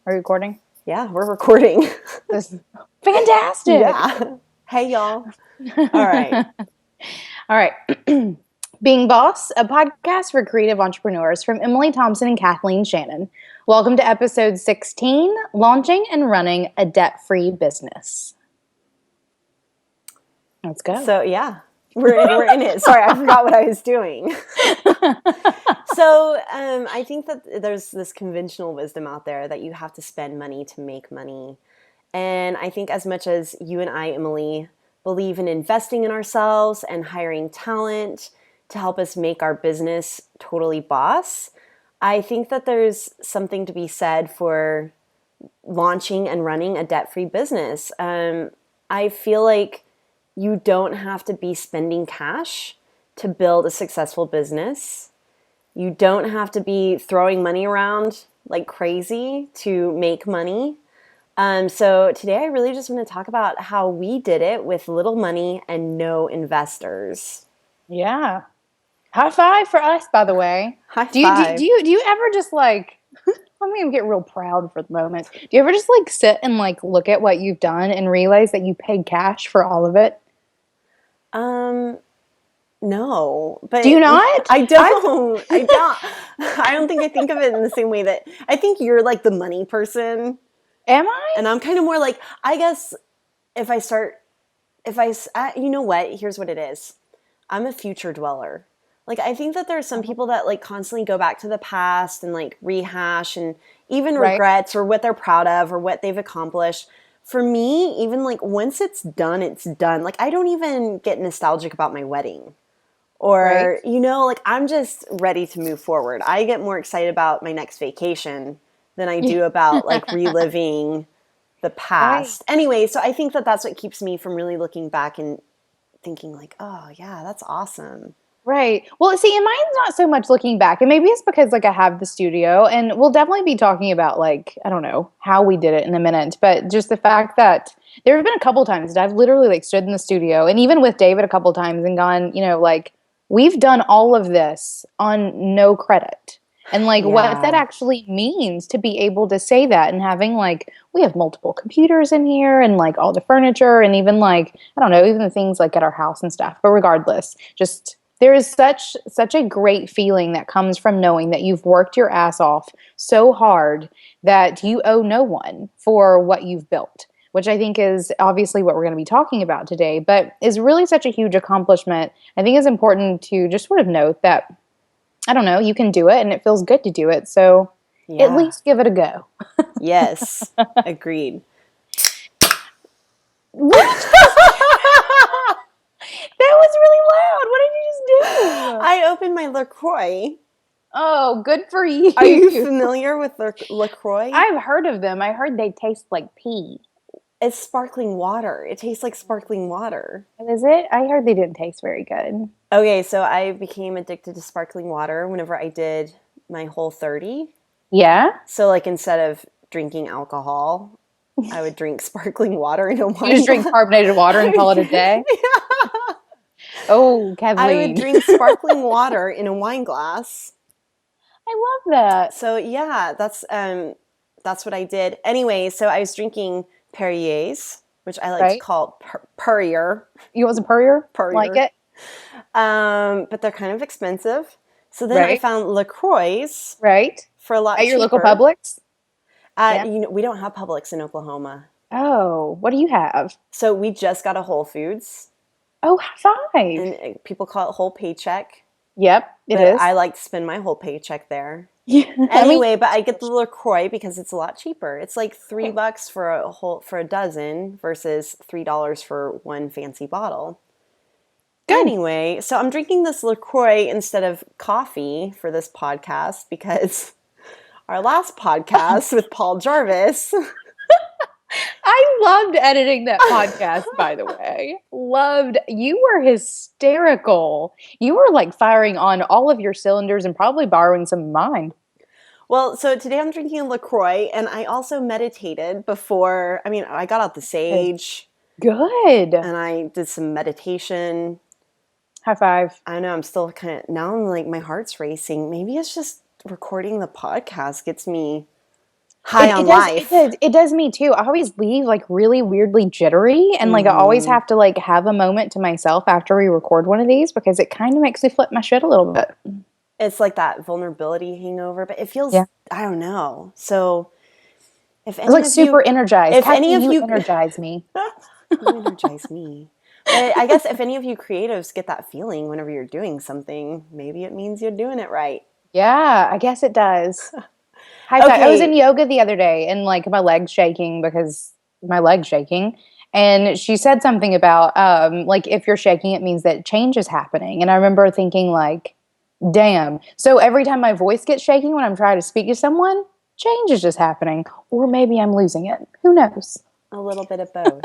Are you recording? Yeah, we're recording. This is fantastic. Yeah. Hey, y'all. All right. All right. Being Boss, a podcast for creative entrepreneurs from Emily Thompson and Kathleen Shannon. Welcome to episode 16, Launching and Running a Debt-Free Business. Let's go. So, yeah, we're in it. Sorry, I forgot what I was doing. I think that there's this conventional wisdom out there that you have to spend money to make money. And I think as much as you and I, Emily, believe in investing in ourselves and hiring talent to help us make our business totally boss, I think that there's something to be said for launching and running a debt-free business. I feel like you don't have to be spending cash to build a successful business. You don't have to be throwing money around like crazy to make money. So today I really just want to talk about how we did it with little money and no investors. Yeah. High five for us, by the way. High Do you do, five. do you do you ever just like let me get real proud for the moment. Do you ever just like sit and like look at what you've done and realize that you paid cash for all of it? Um, no, Do but you not? I don't. I don't think I think of it in the same way that I think you're like the money person, Am I? and I'm kind of more like, I guess if I start, you know what? Here's what it is. I'm a future dweller. Like, I think that there are some people that like constantly go back to the past and like rehash and even Right. regrets or what they're proud of or what they've accomplished. For me, even like once it's done, it's done. Like, I don't even get nostalgic about my wedding Right. or, like I'm just ready to move forward. I get more excited about my next vacation than I do about like reliving the Right. past. Anyway, so I think that that's what keeps me from really looking back and thinking like, oh yeah, that's awesome. Right. Well, see, and mine's not so much looking back, and maybe it's because like I have the studio, and we'll definitely be talking about like I don't know how we did it in a minute, but just the fact that there have been a couple times that I've literally like stood in the studio, and even with David a couple times, and gone, like we've done all of this on no credit. And like what that Yeah. actually means to be able to say that and having like we have multiple computers in here and like all the furniture and even like I don't know, even the things like at our house and stuff. But regardless, just there is such a great feeling that comes from knowing that you've worked your ass off so hard that you owe no one for what you've built, which I think is obviously what we're going to be talking about today, but is really such a huge accomplishment. I think it's important to just sort of note that I don't know, you can do it and it feels good to do it. So at Yeah. least give it a go. Yes. Agreed. What did you just That was really loud. What did you just do? I opened my LaCroix. Oh, good for you. Are you familiar with LaCroix? I've heard of them. I heard they taste like pee. It's sparkling water. It tastes like sparkling water. Is it? I heard they didn't taste very good. Okay, so I became addicted to sparkling water whenever I did my Whole30. Yeah? So like instead of drinking alcohol, I would drink sparkling water in a You just wine drink glass. carbonated water and call it a day? Oh, I would Kathleen. drink sparkling water in a wine glass. I love that. So yeah, that's what I did. Anyway, so I was drinking Perrier's, which I like to Right? call Perrier. You want some Perrier? Like Perrier. it? But they're kind of expensive. So then I Right? found LaCroix's Right? for a lot At your local cheaper. Publix? Yeah. We don't have Publix in Oklahoma. Oh, what do you have? So we just got a Whole Foods, Oh, high five. and people call it whole paycheck. Yep, it But is. I like to spend my whole paycheck there. Yeah. I mean, Anyway, but I get the LaCroix because it's a lot cheaper. It's like $3 for a dozen versus $3 for one fancy bottle. good. Anyway, so I'm drinking this LaCroix instead of coffee for this podcast because our last podcast with Paul Jarvis. I loved editing that podcast, by the way. Loved. You were hysterical. You were like firing on all of your cylinders and probably borrowing some of mine. Well, so today I'm drinking a LaCroix and I also meditated before. I mean, I got out the Good. sage Good. and I did some meditation. High five. I know I'm still now I'm like my heart's racing. Maybe it's just recording the podcast gets me high on life. It does me too. I always leave like really weirdly jittery, and like I always Hmm. have to like have a moment to myself after we record one of these because it kind of makes me flip my shit a little bit. It's like that vulnerability hangover, but it Yeah. feels, I don't know. So if It's any like of you, super energized. if any Kathy, of you you, energize me. you energize me. But I guess if any of you creatives get that feeling whenever you're doing something, maybe it means you're doing it right. Yeah, I guess it does. High five. I was in Okay. yoga the other day and like my leg's shaking because my leg's shaking. And she said something about like if you're shaking, it means that change is happening. And I remember thinking like, damn. So every time my voice gets shaking when I'm trying to speak to someone, change is just happening. Or maybe I'm losing it. Who knows? A little bit of both.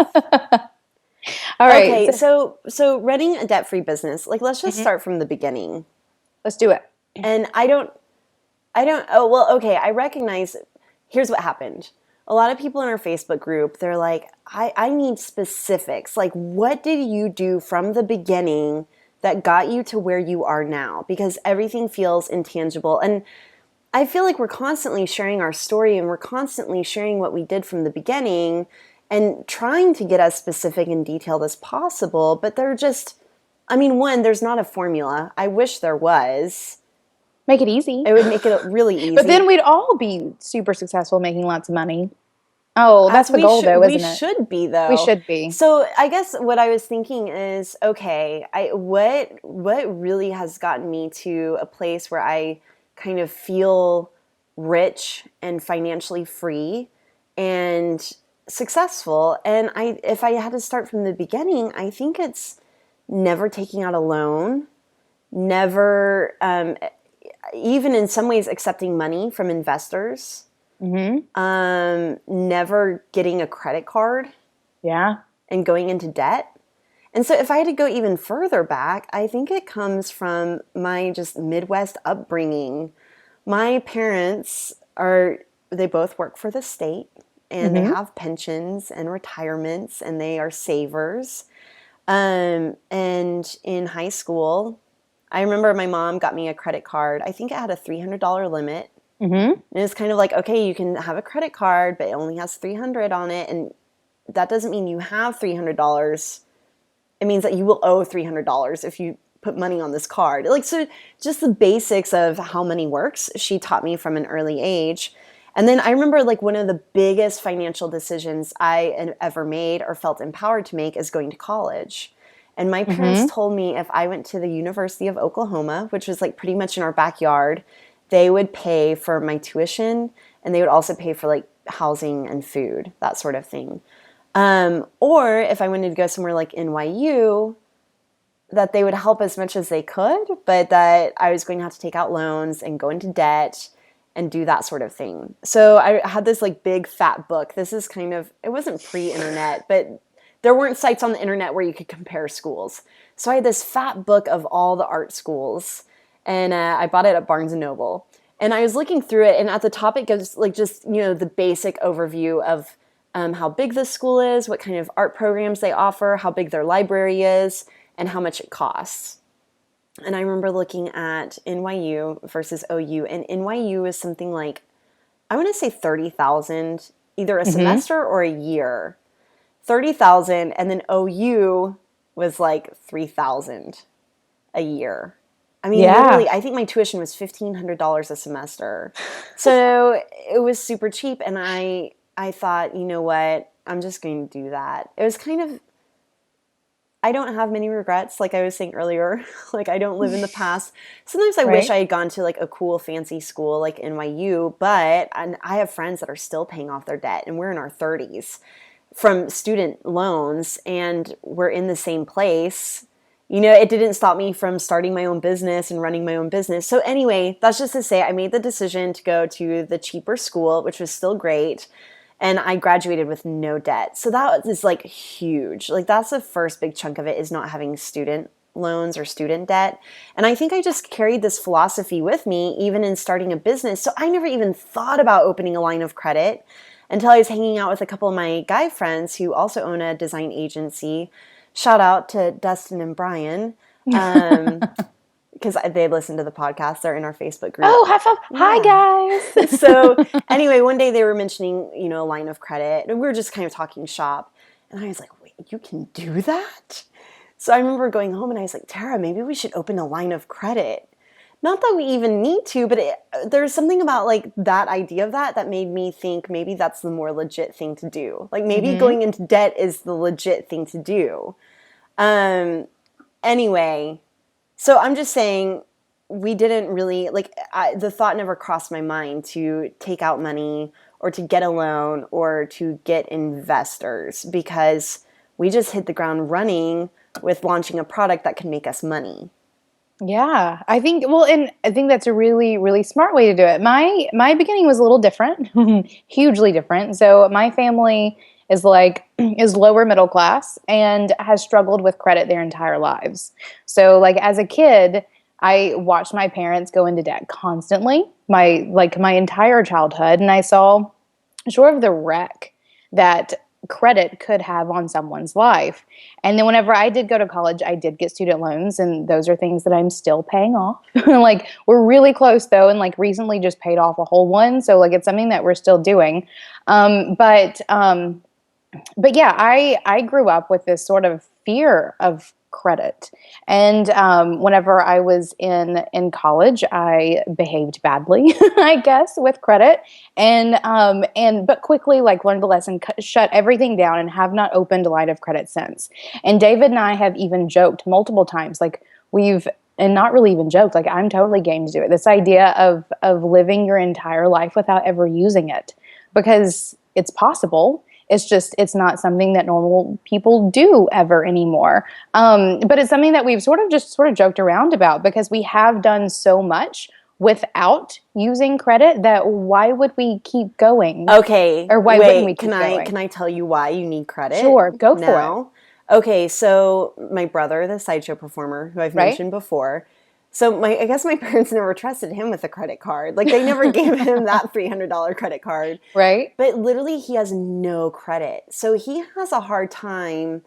All right. Okay, so running a debt-free business, like let's just Mhm. start from the beginning. Let's do it. And I don't oh well, okay, I recognize here's what happened. A lot of people in our Facebook group, they're like, I need specifics. Like what did you do from the beginning that got you to where you are now? Because everything feels intangible. And I feel like we're constantly sharing our story and we're constantly sharing what we did from the beginning and trying to get as specific and detailed as possible, but they're just, I mean, one, there's not a formula. I wish there was. Make it easy. It would make it really But then easy. we'd all be super successful making lots of money. Oh, As that's the we goal should though, we isn't it? should be We though. should be. So I guess what I was thinking is, okay, what really has gotten me to a place where I kind of feel rich and financially free and successful. And I if I had to start from the beginning, I think it's never taking out a loan, never even in some ways accepting money from investors, Hmm. never getting a credit card Yeah. and going into debt. And so if I had to go even further back, I think it comes from my just Midwest upbringing. My parents are, they both work for the state and they Hmm. have pensions and retirements and they are savers. And in high school, I remember my mom got me a credit card. I think it had a $300 limit. Hmm. And it's kind of like, okay, you can have a credit card, but it only has 300 on it. And that doesn't mean you have $300. It means that you will owe $300 if you put money on this card. Like, so just the basics of how money works, she taught me from an early age. And then I remember like one of the biggest financial decisions I ever made or felt empowered to make is going to college. And my parents Hmm. told me if I went to the University of Oklahoma, which was like pretty much in our backyard, they would pay for my tuition and they would also pay for like housing and food, that sort of thing. Or if I wanted to go somewhere like NYU, that they would help as much as they could, but that I was going to have to take out loans and go into debt and do that sort of thing. So I had this like big fat book. This is kind of, it wasn't pre-internet, but there weren't sites on the internet where you could compare schools. So I had this fat book of all the art schools and I bought it at Barnes and Noble. And I was looking through it and at the top it gives like just, you know, the basic overview of how big the school is, what kind of art programs they offer, how big their library is, and how much it costs. And I remember looking at NYU versus OU, and NYU is something like, I want to say 30,000 either a Hmm. semester or a year. 30,000 and then OU was like 3,000 a year. I mean, Yeah. literally, I think my tuition was $1,500 a semester. So it was super cheap. And I thought, you know what? I'm just going to do that. It was kind of, I don't have many regrets, like I was saying earlier. Like, I don't live in the past. Sometimes I wish Right. I had gone to like a cool, fancy school like NYU, but I have friends that are still paying off their debt, and we're in our 30s from student loans, and we're in the same place. You know, it didn't stop me from starting my own business and running my own business. So anyway, that's just to say I made the decision to go to the cheaper school, which was still great. And I graduated with no debt. So that is like huge. Like that's the first big chunk of it, is not having student loans or student debt. And I think I just carried this philosophy with me even in starting a business. So I never even thought about opening a line of credit until I was hanging out with a couple of my guy friends who also own a design agency. Shout out to Dustin and Brian. Um, because they listen to the podcast. They're in our Facebook group. Oh, high five. Yeah. Hi, guys. So anyway, one day they were mentioning, a line of credit, and we were just kind of talking shop. And I was like, wait, you can do that? So I remember going home and I was like, Tara, maybe we should open a line of credit. Not that we even need to, but there's something about like that idea of that made me think maybe that's the more legit thing to do. Like maybe going into debt is the legit thing to do. Anyway, so I'm just saying we didn't really, like, the thought never crossed my mind to take out money or to get a loan or to get investors because we just hit the ground running with launching a product that can make us money. Yeah, I think well, and I think that's a really, really smart way to do it. My beginning was a little different, hugely different. So my family is like is lower middle class and has struggled with credit their entire lives. So like as a kid, I watched my parents go into debt constantly, my entire childhood, and I saw sort of the wreck that credit could have on someone's life. And then whenever I did go to college, I did get student loans, and those are things that I'm still paying off. Like we're really close though, and like recently just paid off a whole one. So like it's something that we're still doing. But yeah, I grew up with this sort of fear of credit, and whenever I was in college, I behaved badly, I guess, with credit, and but quickly like learned the lesson, shut everything down, and have not opened a line of credit since. And David and I have even joked multiple times, like we've. And not really even joked, like I'm totally game to do it. This idea of living your entire life without ever using it, because it's possible. It's just it's not something that normal people do ever anymore. But it's something that we've sort of joked around about because we have done so much without using credit that why would we keep going? Okay, Or why wouldn't we wait, keep going? can I tell you why you need credit Sure, go for it. now? Okay, so my brother, the sideshow performer who I've Right? mentioned before, so I guess my parents never trusted him with a credit card. Like they never gave him that $300 credit card. Right? But literally he has no credit. So he has a hard time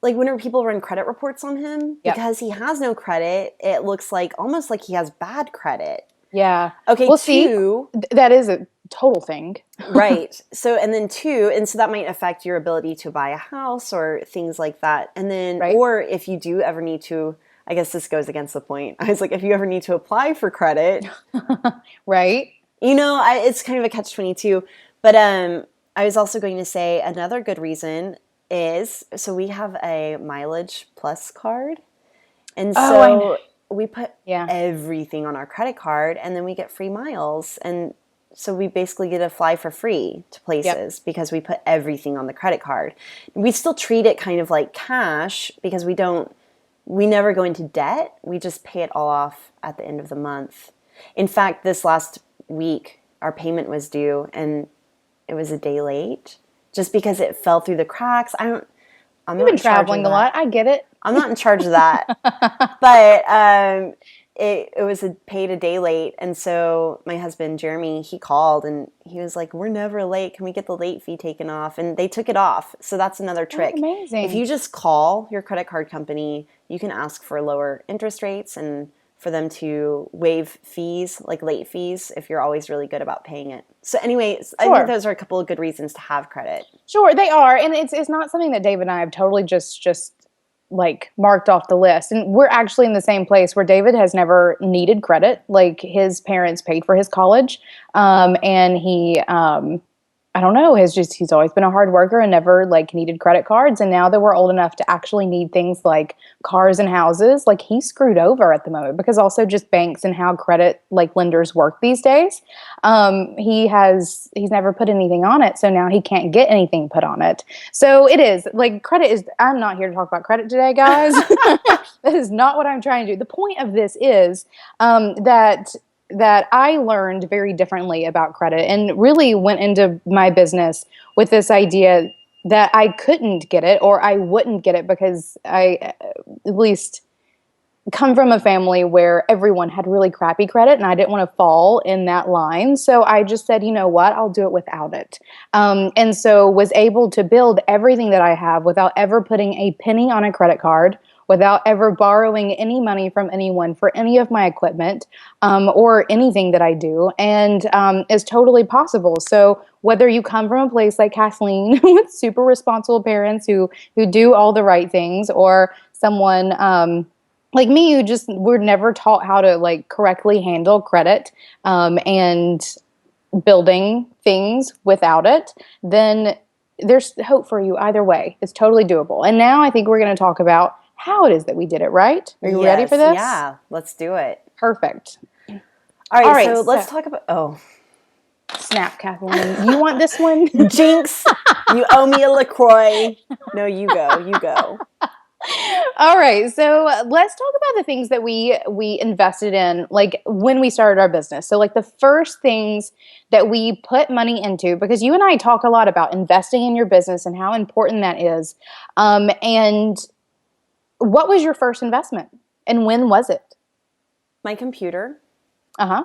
like whenever people run credit reports on him Yep. because he has no credit, it looks like almost like he has bad credit. Yeah. Okay, Well, see, two, that is a total thing. right. So, and then two, and so that might affect your ability to buy a house or things like that. And then, Right? or if you do ever need to, I guess this goes against the point. I was like, if you ever need to apply for credit, Right? it's kind of a catch-22. But I was also going to say another good reason is so we have a mileage plus card. And Oh, I know. so we put Yeah. everything on our credit card and then we get free miles. And so we basically get to fly for free to Yep. places because we put everything on the credit card. We still treat it kind of like cash because we never go into debt. We just pay it all off at the end of the month. In fact, this last week, our payment was due and it was a day late just because it fell through the cracks. I'm You've not been in charge of traveling a that. lot. I get it. I'm not in charge of that. But it was paid a day late. And so my husband, Jeremy, he called and he was like, we're never late. Can we get the late fee taken off? And they took it off. So that's another Oh, trick. If amazing. you just call your credit card company, you can ask for lower interest rates and for them to waive fees, like late fees, if you're always really good about paying it. So anyways, I think Sure. those are a couple of good reasons to have credit. Sure, they are. And it's not something that David and I have totally just like marked off the list. And we're actually in the same place where David has never needed credit. Like his parents paid for his college. And he I don't know, he's always been a hard worker and never like needed credit cards. And now that we're old enough to actually need things like cars and houses, like he's screwed over at the moment because also just banks and how credit like lenders work these days. He's never put anything on it, so now he can't get anything put on it. So it is like credit is. I'm not here to talk about credit today, guys. That is not what I'm trying to do. The point of this is that I learned very differently about credit and really went into my business with this idea that I couldn't get it or I wouldn't get it because I at least come from a family where everyone had really crappy credit and I didn't want to fall in that line. So I just said, you know what, I'll do it without it. And so was able to build everything that I have without ever putting a penny on a credit card, without ever borrowing any money from anyone for any of my equipment or anything that I do, and is totally possible. So whether you come from a place like Kathleen with super responsible parents who do all the right things, or someone like me who just were never taught how to like correctly handle credit and building things without it, then there's hope for you either way. It's totally doable. And now I think we're going to talk about how it is that we did it, right? Are you ready for Yes, this? yeah, let's do it. Perfect. All All right, right, so so let's talk about, oh, snap, Kathleen. You want this one? Jinx, you owe me a LaCroix. No, you go, you go. All right, so let's talk about the things that we invested in, like when we started our business. So, like the first things that we put money into, because you and I talk a lot about investing in your business and how important that is. And what was your first investment, and when was it? My computer. Uh huh.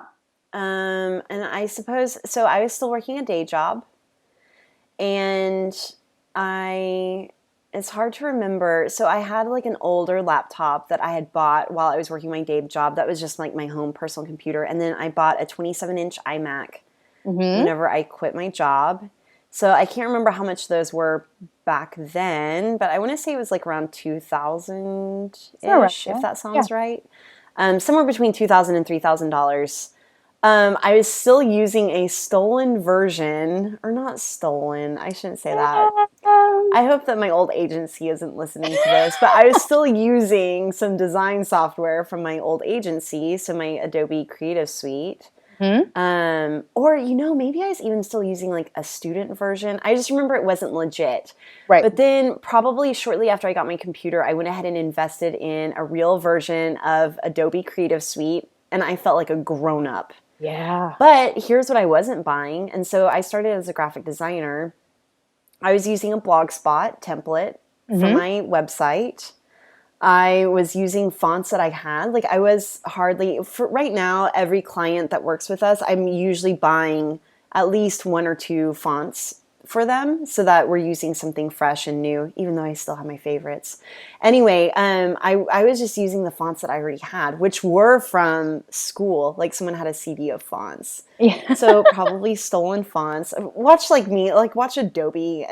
And I suppose, so I was still working a day job, and I, it's hard to remember. So I had like an older laptop that I had bought while I was working my day job. That was just like my home personal computer. And then I bought a 27-inch iMac Mm-hmm. whenever I quit my job. So I can't remember how much those were back then, but I want to say it was like around 2000-ish, if Yeah. that Yeah. sounds right. Somewhere between $2,000 and $3,000. I was still using a stolen version, or not stolen, I shouldn't say that. Um, I hope that my old agency isn't listening to this, but I was still using some design software from my old agency, so my Adobe Creative Suite. mhm. Or, maybe I was even still using like a student version. I just remember it wasn't legit. Right. But then probably shortly after I got my computer, I went ahead and invested in a real version of Adobe Creative Suite, and I felt like a grown up. Yeah. But here's what I wasn't buying. And so I started as a graphic designer. I was using a Blogspot template for Mm-hmm. my website. I was using fonts that I had. Like I was hardly, for right now, every client that works with us, I'm usually buying at least one or two fonts for them so that we're using something fresh and new, even though I still have my favorites. Anyway, I was just using the fonts that I already had, which were from school. Like someone had a CD of fonts. Yeah. So probably stolen fonts. Watch like me, like watch Adobe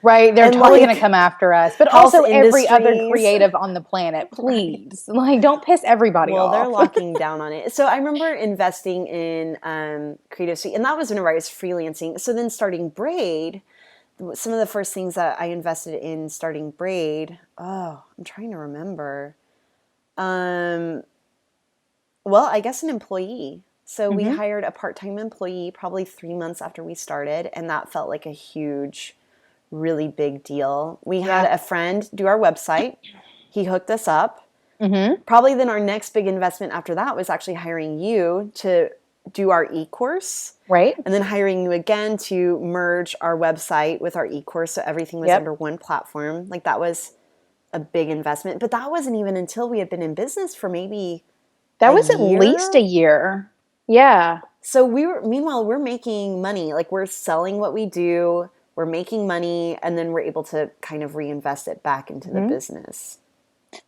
Right. They're and totally going to like come after us, but Health also every other Industries. creative on the planet, Right. please. Like, don't piss everybody Well, they're off. locking down on it. So I remember investing in Creative Suite, and that was whenever I was freelancing. So then starting Braid, some of the first things that I invested in starting Braid, oh, I'm trying to remember. Um, well, I guess an employee. So we Hmm. hired a part-time employee probably 3 months after we started, and that felt like a huge, really big deal. We had Yeah. a friend do our website. He hooked us up. Hmm. Probably then our next big investment after that was actually hiring you to do our e-course, Right. and then hiring you again to merge our website with our e-course so everything was Yep. under one platform. Like that was a big investment, but that wasn't even until we had been in business for maybe That a was at least a year. year. Yeah. So meanwhile, we're making money. Like we're selling what we do, we're making money, and then we're able to kind of reinvest it back into the Mhm. business.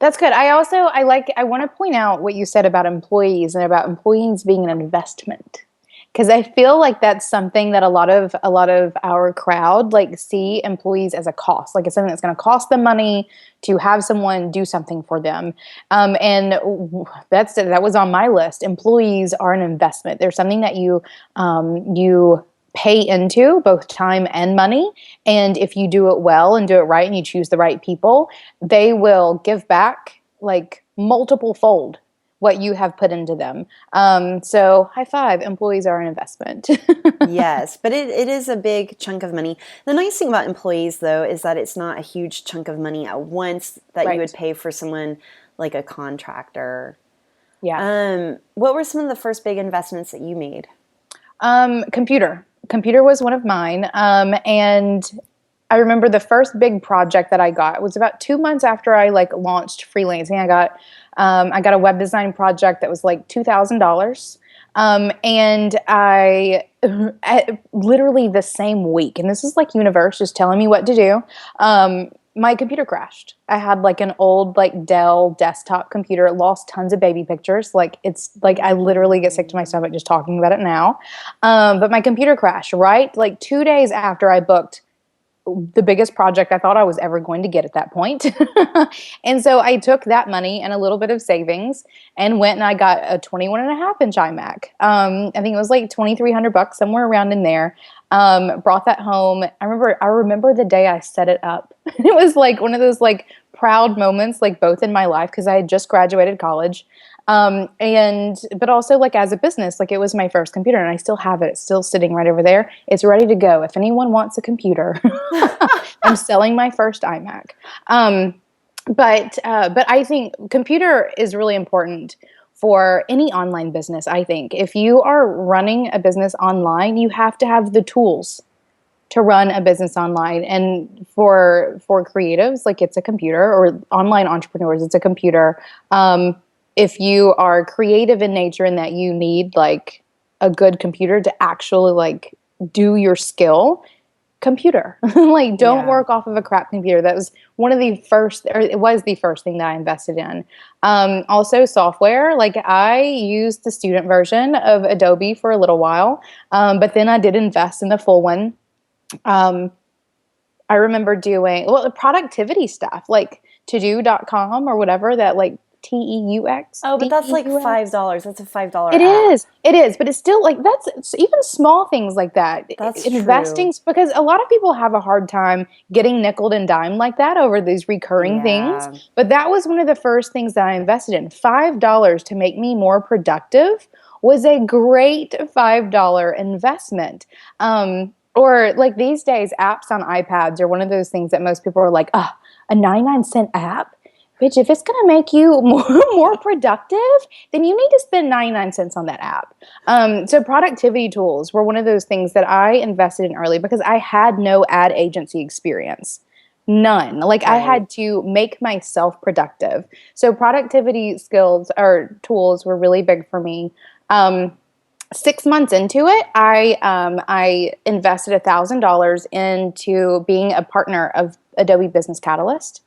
That's good. I want to point out what you said about employees and about employees being an investment. Because I feel like that's something that a lot of our crowd like see employees as a cost, like it's something that's going to cost them money to have someone do something for them. That was on my list. Employees are an investment. They're something that you pay into both time and money. And if you do it well and do it right and you choose the right people, they will give back like multiple fold what you have put into them. So high five, employees are an investment. Yes, but it is a big chunk of money. The nice thing about employees, though, is that it's not a huge chunk of money at once that you would Right. pay for someone like a contractor. Yeah. What were some of the first big investments that you made? Computer was one of mine. And I remember the first big project that I got was about 2 months after I like launched freelancing. I got a web design project that was like $2,000. And literally the same week, and this is like universe just telling me what to do. my computer crashed. I had like an old like Dell desktop computer. It lost tons of baby pictures. Like it's like I literally get sick to my stomach just talking about it now. But my computer crashed, right? Like 2 days after I booked the biggest project I thought I was ever going to get at that point. And so I took that money and a little bit of savings and went and I got a 21 and a half inch iMac. I think it was like 2,300 bucks, somewhere around in there. Brought that home. I remember the day I set it up. It was like one of those like proud moments, like both in my life, because I had just graduated college. And but also like as a business, like it was my first computer and I still have it. It's still sitting right over there. It's ready to go. If anyone wants a computer, I'm selling my first iMac. But I think computer is really important for any online business. I think if you are running a business online, you have to have the tools to run a business online. And for creatives, like it's a computer, or online entrepreneurs, it's a computer. If you are creative in nature and that you need like a good computer to actually like do your skill, computer. Like don't Yeah. work off of a crap computer. That was one of the first, or it was the first thing that I invested in. Also software. Like I used the student version of Adobe for a little while, but then I did invest in the full one. Um, I remember doing well the productivity stuff like todo.com or whatever that like TEUX, Oh, but that's like DEUX. $5. That's a $5 app. It is, but it's still like that's it's even small things like that. That's true. Investing, because a lot of people have a hard time getting nickel and dime like that over these recurring things. Yeah. But that was one of the first things that I invested in. $5 to make me more productive was a great $5 investment. Or like these days, apps on iPads are one of those things that most people are like, ah, a 99-cent app? Bitch, if it's going to make you more productive, then you need to spend 99 cents on that app. So productivity tools were one of those things that I invested in early because I had no ad agency experience. None. Like I Right. had to make myself productive. So productivity skills or tools were really big for me. 6 months into it, I invested $1,000 into being a partner of Adobe Business Catalyst,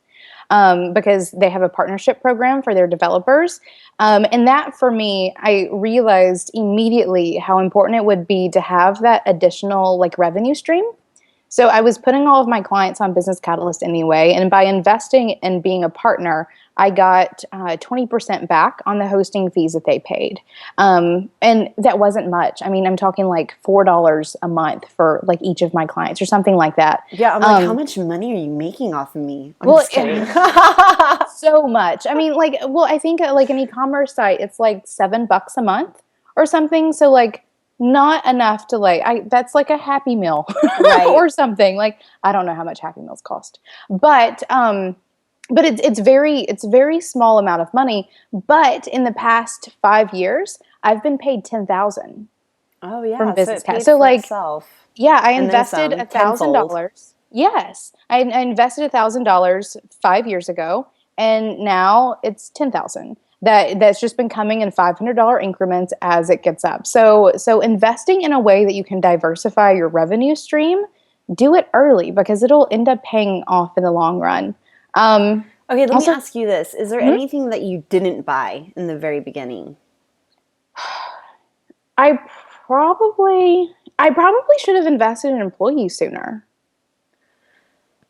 because they have a partnership program for their developers. And that for me, I realized immediately how important it would be to have that additional like revenue stream. So I was putting all of my clients on Business Catalyst anyway, and by investing and being a partner, I got 20% back on the hosting fees that they paid, and that wasn't much. I mean, I'm talking like $4 a month for like each of my clients, or something like that. Yeah, I'm like, how much money are you making off of me? I'm Well, just kidding. so much. I mean, like, well, I think like an e-commerce site, it's like $7 a month or something. So like, not enough to like, that's like a Happy Meal Right. or something. Like, I don't know how much Happy Meals cost, but it's very small amount of money. But in the past 5 years, I've been paid 10,000 Oh, from yeah. So Business it Cat. paid So for like, itself. yeah, I And then invested some, a thousand tenfold. dollars. Yes, I invested $1,000 5 years ago, and now it's 10,000. That's just been coming in $500 increments as it gets up. So investing in a way that you can diversify your revenue stream, do it early because it'll end up paying off in the long run. Okay, let me Also, ask you this. Is there mhm, anything that you didn't buy in the very beginning? I I probably should have invested in employees sooner.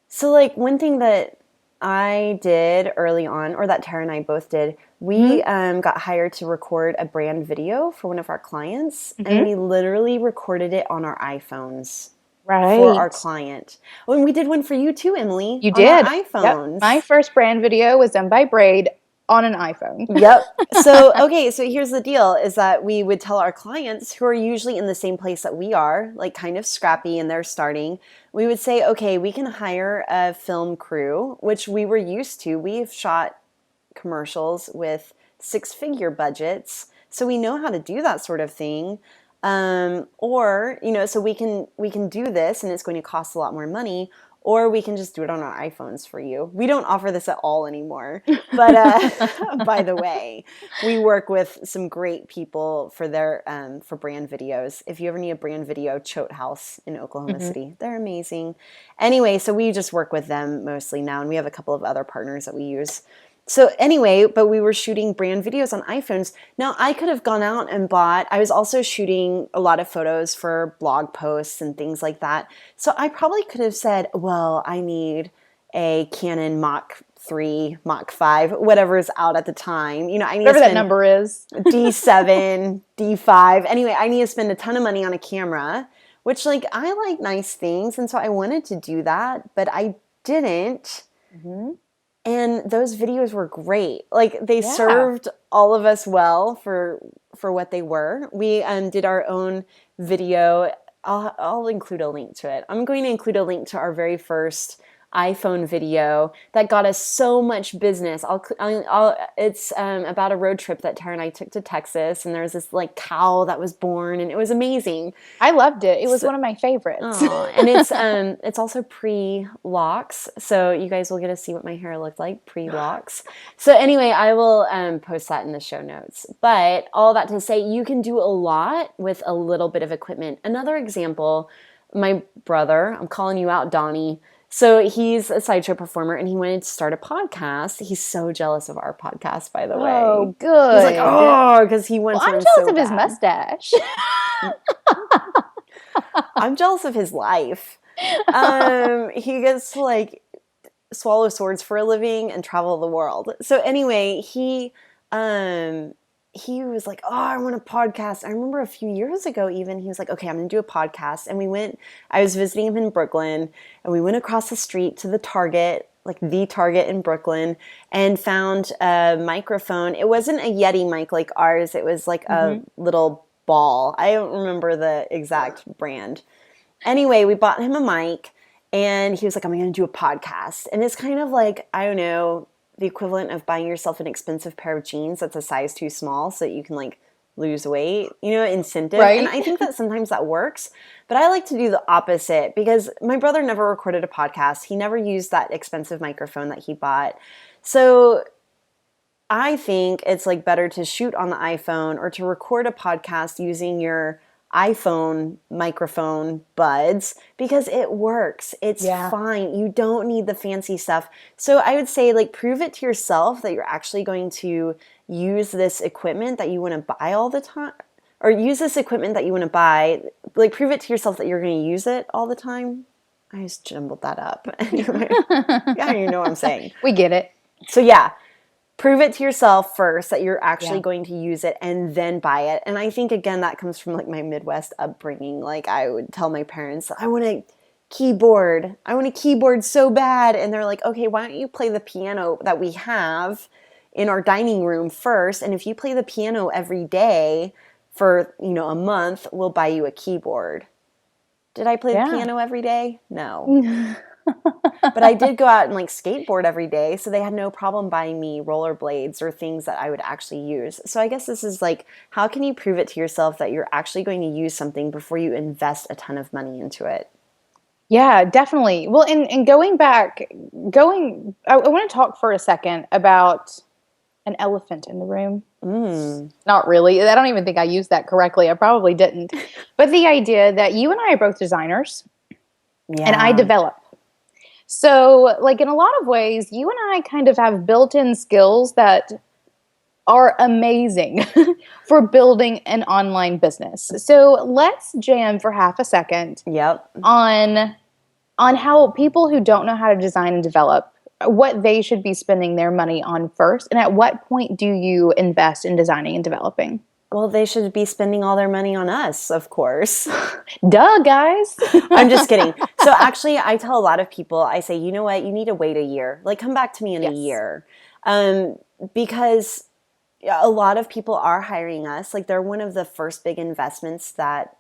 So, like, one thing that I did early on, or that Tara and I both did, we Hmm. got hired to record a brand video for one of our clients, and Hmm. we literally recorded it on our iPhones for our Right. client. When we did one for you too, Emily, You on our did. Yep. My iPhones. first brand video was done by Braid on an iPhone. Yep. So, okay, so here's the deal is that we would tell our clients who are usually in the same place that we are, like kind of scrappy and they're starting, we would say, okay, we can hire a film crew, which we were used to. We've shot commercials with six-figure budgets, so we know how to do that sort of thing. Or, so we can do this and it's going to cost a lot more money. or we can just do it on our iPhones for you. We don't offer this at all anymore. But by the way, we work with some great people for their for brand videos. If you ever need a brand video, Choate House in Oklahoma Hmm. City. They're amazing. Anyway, so we just work with them mostly now, and we have a couple of other partners that we use. So anyway, but we were shooting brand videos on iPhones. Now I could have gone out and bought, I was also shooting a lot of photos for blog posts and things like that. So I probably could have said, well, I need a Canon Mach 3, Mach 5, whatever is out at the time. You know, I need to Whatever that spend number is. D7, D5. Anyway, I need to spend a ton of money on a camera, which like I like nice things. And so I wanted to do that, but I didn't. Hmm. And those videos were great. Like they Yeah. served all of us well for what they were. We did our own video. I'll include a link to it. I'm going to include a link to our very first iPhone video that got us so much business. It's about a road trip that Tara and I took to Texas, and there was this like cow that was born, and it was amazing. I loved it. It was So, one of my favorites. oh, and it's also pre-locks, so you guys will get to see what my hair looked like pre-locks. So anyway, I will post that in the show notes. But all that to say, you can do a lot with a little bit of equipment. Another example, my brother, I'm calling you out, Donnie. So he's a sideshow performer, and he wanted to start a podcast. He's so jealous of our podcast, by the way. Oh, He's like, good. oh, because he Well, wants I'm one jealous so of his bad. mustache. I'm jealous of his life. He gets to like swallow swords for a living and travel the world. So anyway, he was like, "Oh, I want a podcast." I remember a few years ago even he was like, "Okay, I'm going to do a podcast." And I was visiting him in Brooklyn, and we went across the street to the Target, like the Target in Brooklyn, and found a microphone. It wasn't a Yeti mic like ours. It was like a Hmm. little ball. I don't remember the exact brand. Anyway, we bought him a mic, and he was like, I'm going to do a podcast. And it's kind of like, I don't know, the equivalent of buying yourself an expensive pair of jeans that's a size too small so that you can like lose weight, you know, incentive. And Right? I think that sometimes that works, but I like to do the opposite because my brother never recorded a podcast. He never used that expensive microphone that he bought. So I think it's like better to shoot on the iPhone or to record a podcast using your iPhone microphone buds because it works. It's Yeah. fine. You don't need the fancy stuff. So I would say like prove it to yourself that you're actually going to use this equipment that you want to buy all the time or use this equipment that you want to buy. Like prove it to yourself that you're going to use it all the time. I just jumbled that up. Anyway, yeah, you know what I'm saying. We get it. So yeah, prove it to yourself first that you're actually Yeah. going to use it and then buy it. And I think again that comes from like my Midwest upbringing. Like I would tell my parents, I want a keyboard. I want a keyboard so bad. And they're like, okay, why don't you play the piano that we have in our dining room first? And if you play the piano every day for, you know, a month, we'll buy you a keyboard. Did I play the Yeah. piano every day? No. But I did go out and like skateboard every day, so they had no problem buying me rollerblades or things that I would actually use. So I guess this is like, how can you prove it to yourself that you're actually going to use something before you invest a ton of money into it? Yeah, definitely. Well, and going back, I want to talk for a second about an elephant in the room. Not really. I don't even think I used that correctly. I probably didn't. But the idea that you and I are both designers and I Yeah. develop. So, like in a lot of ways, you and I kind of have built-in skills that are amazing for building an online business. So, let's jam for half a second Yep. on how people who don't know how to design and develop what they should be spending their money on first, and at what point do you invest in designing and developing? Well, they should be spending all their money on us, of course. Duh, guys. I'm just kidding. So actually, I tell a lot of people, I say, you know what, you need to wait a year. Like, come back to me in a Yes. year. Because a lot of people are hiring us. Like, they're one of the first big investments that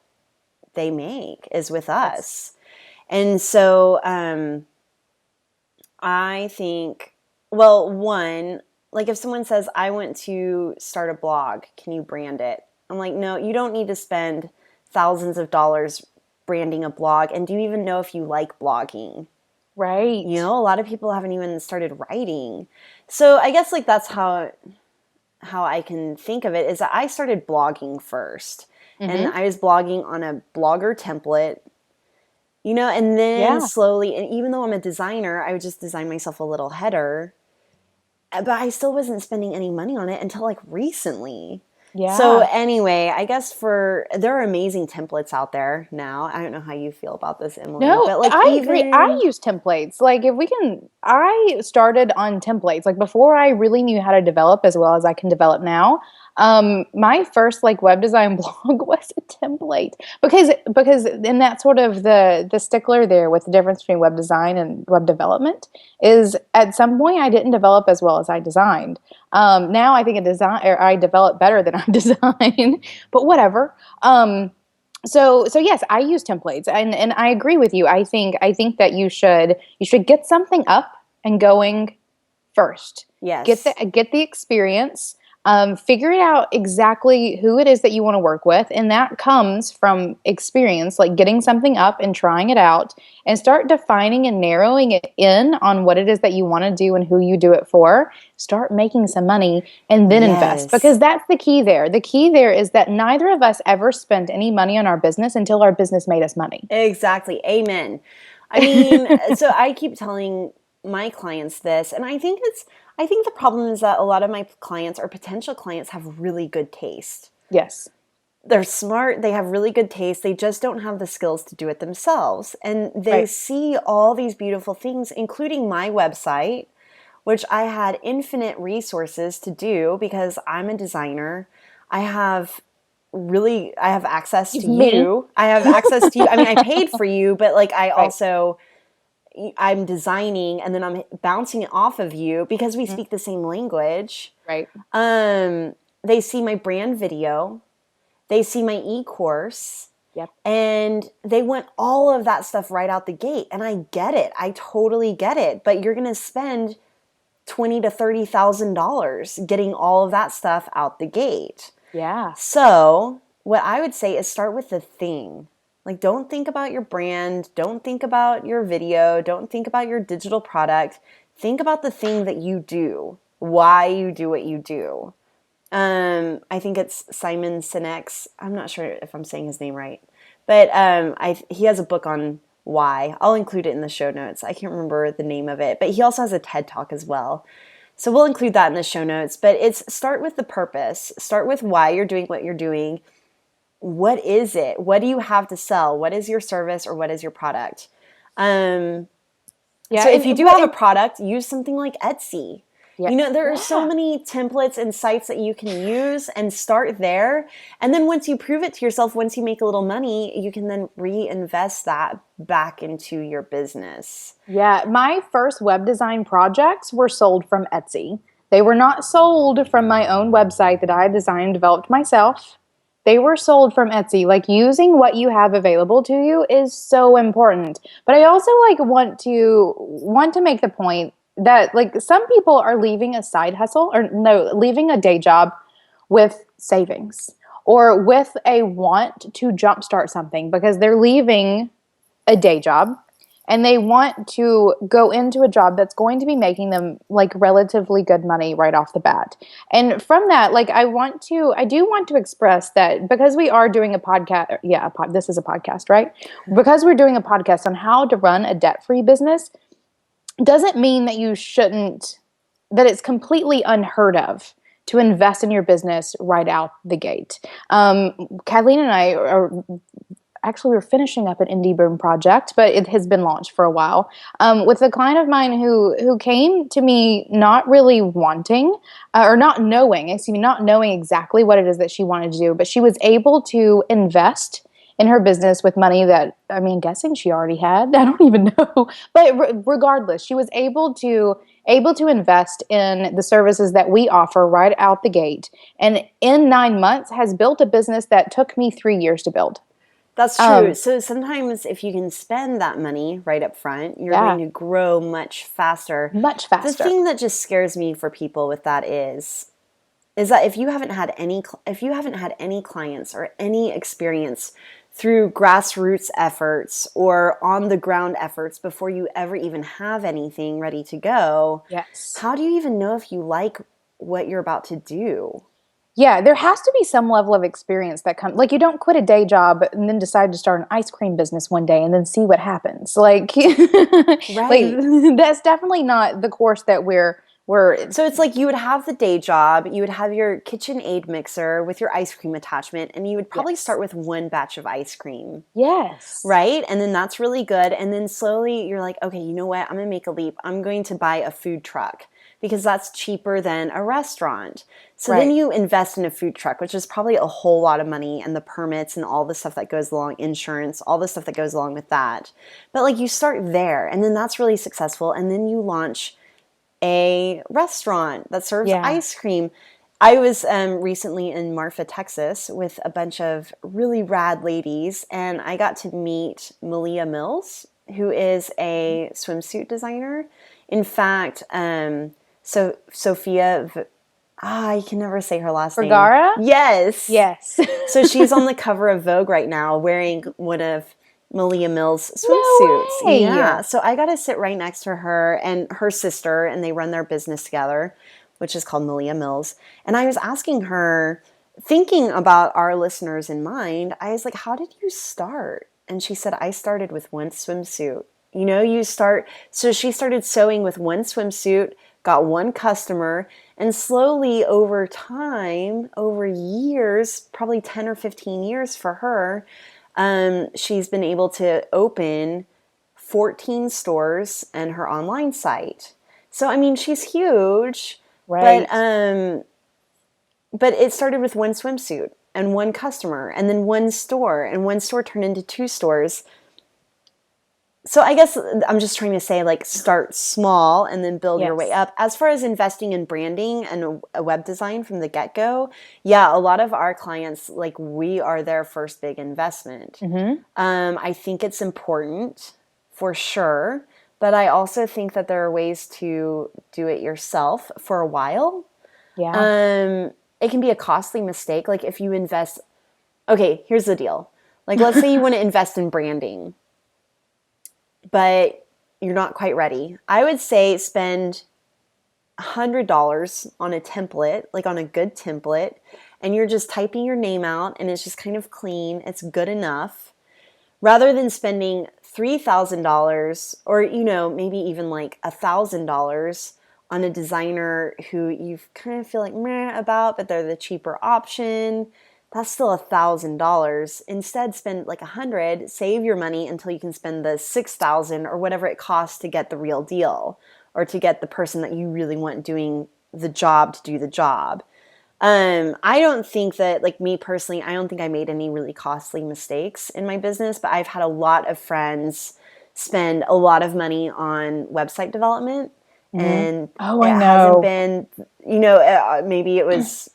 they make is with us. And so I think, well, one, like if someone says, I want to start a blog, can you brand it? I'm like, no, you don't need to spend thousands of dollars branding a blog. And do you even know if you like blogging? Right. A lot of people haven't even started writing. So I guess like that's how I can think of it is that I started blogging first. And Mm-hmm. I was blogging on a blogger template, and then Yeah. slowly, and even though I'm a designer, I would just design myself a little header, but I still wasn't spending any money on it until like recently. So Yeah. anyway, I guess there are amazing templates out there now. I don't know how you feel about this, Emily, No, but like I agree. I even use templates. Like if we can, I started on templates. Like before I really knew how to develop as well as I can develop now. My first like web design blog was a template because in that sort of the stickler there with the difference between web design and web development is at some point I didn't develop as well as I designed. Now I think I develop better than I design, but whatever. So yes, I use templates, and I agree with you. I think that you should get something up and going first. yes. Get the experience. Figure it out exactly who it is that you want to work with, and that comes from experience, like getting something up and trying it out, and start defining and narrowing it in on what it is that you want to do and who you do it for. Start making some money and then invest Yes. because that's the key there. The key there is that neither of us ever spent any money on our business until our business made us money. Exactly. Amen. I mean, so I keep telling my clients this, and I think the problem is that a lot of my clients or potential clients have really good taste. Yes. They're smart, they have really good taste, they just don't have the skills to do it themselves. And they Right. see all these beautiful things, including my website, which I had infinite resources to do because I'm a designer. I have I have access to It's me. you. I have access to you. I mean, I paid for you, but like Right. I'm designing and then I'm bouncing it off of you because we Mhm. speak the same language. Right. They see my brand video, they see my e-course, Yep. and they want all of that stuff right out the gate. And I get it. I totally get it. But you're gonna spend $20,000 to $30,000 getting all of that stuff out the gate. Yeah. So, what I would say is start with the thing. Like, don't think about your brand, don't think about your video, don't think about your digital product. Think about the thing that you do, why you do what you do. I think it's Simon Sinek's. I'm not sure if I'm saying his name right, but he has a book on why. I'll include it in the show notes. I can't remember the name of it, but he also has a TED Talk as well. So we'll include that in the show notes. But it's start with the purpose. Start with why you're doing what you're doing. What is it? What do you have to sell? What is your service or what is your product? Um, Yeah. so if you And do what have a and product, use something like Etsy. yeah. There are so Yeah. many templates and sites that you can use and start there. And then once you prove it to yourself, once you make a little money, you can then reinvest that back into your business. Yeah. My first web design projects were sold from Etsy. They were not sold from my own website that I had designed and developed myself. They were sold from Etsy. Like using what you have available to you is so important. But I also like want to make the point that like some people are leaving a side hustle or no, leaving a day job with savings or with a want to jumpstart something because they're leaving a day job and they want to go into a job that's going to be making them like relatively good money right off the bat. And from that, like I do want to express that because we are doing a podcast, yeah, this is a podcast, right? Because we're doing a podcast on how to run a debt-free business, doesn't mean that you shouldn't, that it's completely unheard of to invest in your business right out the gate. Kathleen and I are actually we're finishing up an indie boom project, but it has been launched for a while with a client of mine who came to me not really wanting or not knowing, excuse me, not knowing exactly what it is that she wanted to do, but she was able to invest in her business with money that I mean, guessing she already had. I don't even know, but regardless, she was able to invest in the services that we offer right out the gate, and in 9 months has built a business that took me 3 years to build. That's true. Um, So sometimes if you can spend that money right up front, you're going yeah, to grow much faster. much The faster. thing that just scares me for people with that is that if you haven't had any clients or any experience through grassroots efforts or on the ground efforts before you ever even have anything ready to go, Yes. how do you even know if you like what you're about to do? Yeah, there has to be some level of experience that comes. Like, you don't quit a day job and then decide to start an ice cream business one day and then see what happens. Like, like Right. that's definitely not the course that we're. So it's like you would have the day job, you would have your KitchenAid mixer with your ice cream attachment, and you would probably Yes. start with one batch of ice cream, Yes. right? And then that's really good. And then slowly you're like, okay, you know what? I'm gonna make a leap. I'm going to buy a food truck because that's cheaper than a restaurant. So then Right. you invest in a food truck, which is probably a whole lot of money, and the permits and all the stuff that goes along, insurance, all the stuff that goes along with that. But like you start there, and then that's really successful. And then you launch a restaurant that serves Yeah. ice cream. I was recently in Marfa, Texas with a bunch of really rad ladies, and I got to meet Malia Mills, who is a swimsuit designer. In fact, so Sophia, I can never say her last name. Vergara? Yes. Yes. So she's on the cover of Vogue right now wearing one of Malia Mills' No swimsuits. way. Yeah. So I got to sit right next to her and her sister, and they run their business together, which is called Malia Mills. And I was asking her, thinking about our listeners in mind, I was like, how did you start? And she said, I started with one swimsuit. You know, you start, so she started sewing with one swimsuit, got one customer, and slowly over time, over years, probably 10 or 15 years for her, she's been able to open 14 stores and her online site. So, I mean, she's huge, but Right. um, but it started with one swimsuit and one customer, and then one store, and one store turned into two stores. So I guess I'm just trying to say, like, start small and then build your way Yes. up. As far as investing in branding and a web design from the get-go, yeah, a lot of our clients, like, we are their first big investment. Mm-hmm. I think it's important for sure, but I also think that there are ways to do it yourself for a while. Yeah. It can be a costly mistake. Like if you invest, okay, here's the deal. Like, let's say you want to invest in branding, but you're not quite ready. I would say spend $100 on a template, like on a good template, and you're just typing your name out and it's just kind of clean. It's good enough rather than spending $3,000 or, you know, maybe even like $1,000 on a designer who you kind of feel like meh about, but they're the cheaper option. That's still $1,000. Instead, spend like 100, save your money until you can spend the 6,000 or whatever it costs to get the real deal or to get the person that you really want doing the job to do the job. I don't think that, like me personally, I don't think I made any really costly mistakes in my business, but I've had a lot of friends spend a lot of money on website development, Mm-hmm. and Oh, I it hasn't know. been, you know, maybe it was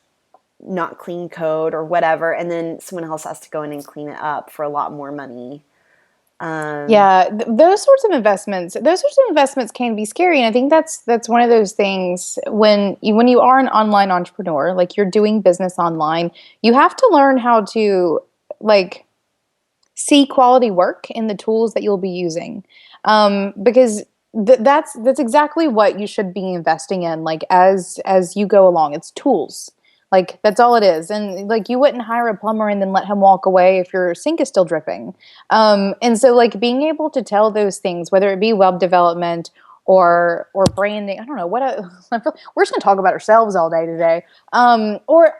not clean code or whatever, and then someone else has to go in and clean it up for a lot more money. Um, Yeah, those sorts of investments can be scary, and I think that's one of those things when you are an online entrepreneur, like you're doing business online, you have to learn how to like see quality work in the tools that you'll be using, because that's exactly what you should be investing in, like as you go along. It's tools. Like that's all it is. And like you wouldn't hire a plumber and then let him walk away if your sink is still dripping. And so like being able to tell those things, whether it be web development or branding, I don't know we're just going to talk about ourselves all day today. Or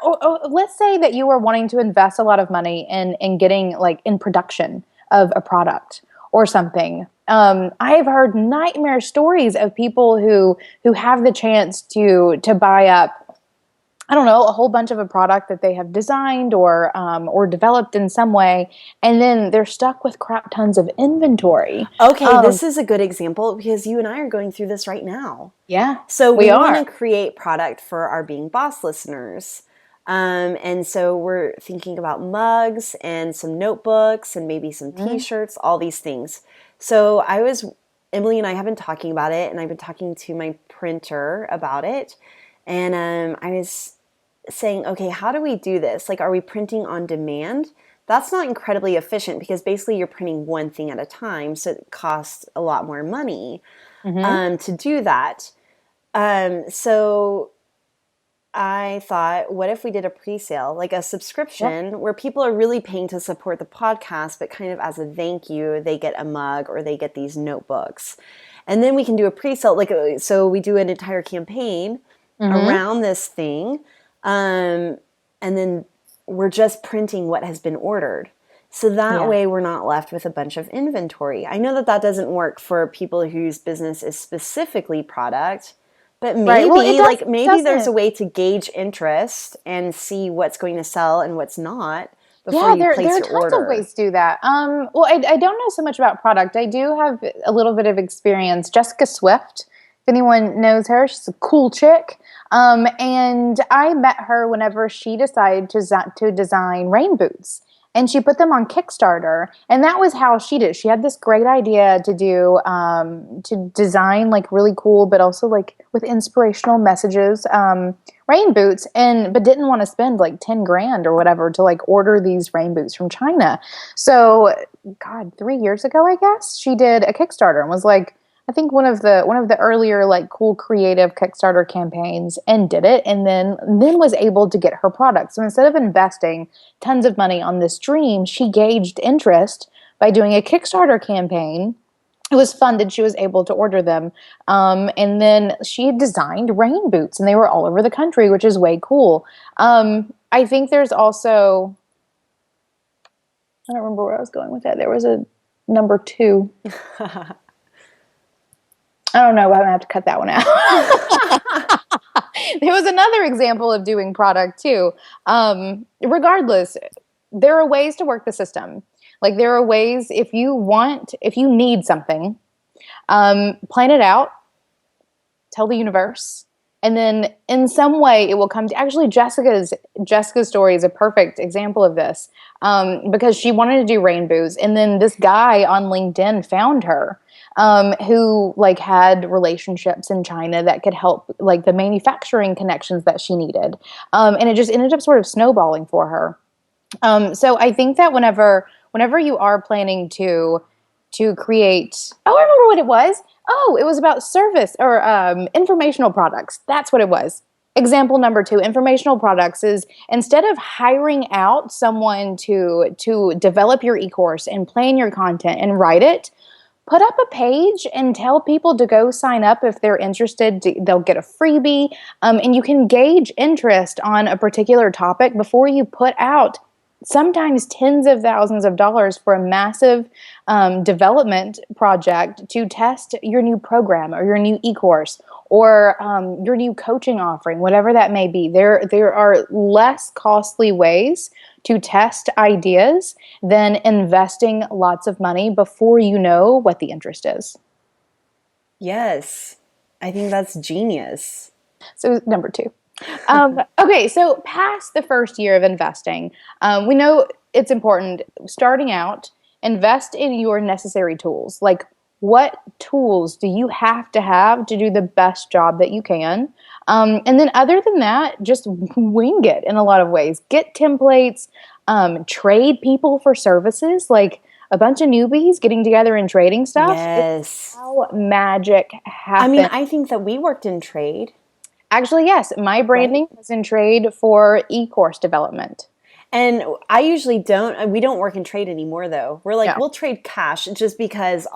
let's say that you are wanting to invest a lot of money in getting like in production of a product or something. I have heard nightmare stories of people who have the chance to buy up, I don't know, a whole bunch of a product that they have designed or developed in some way, and then they're stuck with crap tons of inventory. okay, Um, this is a good example because you and I are going through this right now. yeah, So we we want are. to create product for our Being Boss listeners. And so we're thinking about mugs and some notebooks and maybe some Mhm. t-shirts, all these things. So Emily and I have been talking about it, and I've been talking to my printer about it. And I was saying, okay, how do we do this? Like, are we printing on demand? that's not incredibly efficient because basically you're printing one thing at a time, so it costs a lot more money Mm-hmm. to do that. So I thought, what if we did a pre-sale, like a Yeah. subscription where people are really paying to support the podcast, but kind of as a thank you, they get a mug or they get these notebooks. And then we can do a pre-sale, like so we do an entire campaign Mm-hmm. around this thing, and then we're just printing what has been ordered. So that Yeah. way we're not left with a bunch of inventory. I know that that doesn't work for people whose business is specifically product, but Right. Well, it maybe there's a doesn't. way to gauge interest and see what's going to sell and what's not before Yeah, you there place are your tons of order. ways to do that. Well, I don't know so much about product. I do have a little bit of experience. Jessica Swift, if anyone knows her, she's a cool chick. And I met her whenever she decided to design rain boots. And she put them on Kickstarter, and that was how she did it. She had this great idea to design like really cool, but also like with inspirational messages, rain boots, and but didn't want to spend like 10 grand or whatever to like order these rain boots from China. So, God, 3 years ago, I guess she did a Kickstarter and was like, I think one of the earlier like cool creative Kickstarter campaigns, and did it, and then was able to get her product. So instead of investing tons of money on this dream, she gauged interest by doing a Kickstarter campaign. It was funded. She was able to order them. And then she designed rain boots, and they were all over the country, which is way cool. I think there's also, I don't remember where I was going with that. There was a number two. I don't know. I'm going to have to cut that one out. There was another example of doing product too. Regardless, there are ways to work the system. Like there are ways if you need something, plan it out, tell the universe, and then in some way it will come to. Actually, Jessica's story is a perfect example of this, because she wanted to do rainbows, and then this guy on LinkedIn found her, who like had relationships in China that could help like the manufacturing connections that she needed, and it just ended up sort of snowballing for her. So I think that whenever you are planning to create, oh, I remember what it was. Oh, it was about service or informational products. That's what it was. Example number two, informational products is instead of hiring out someone to develop your e-course and plan your content and write it, put up a page and tell people to go sign up if they're interested. They'll get a freebie, and you can gauge interest on a particular topic before you put out sometimes tens of thousands of dollars for a massive development project to test your new program or your new e-course or your new coaching offering, whatever that may be. There are less costly ways to test ideas than investing lots of money before you know what the interest is. Yes, I think that's genius. So, number two. Okay, so past the first year of investing, we know it's important starting out, invest in your necessary tools. Like, what tools do you have to do the best job that you can? And then, other than that, just wing it in a lot of ways. Get templates, trade people for services, like a bunch of newbies getting together and trading stuff. It's Yes. how magic I mean, happens. I think that we worked in trade, Actually, yes, my right? branding was in trade for e-course development. And I usually don't, we don't work in trade anymore though. We're like, No. we'll trade cash just because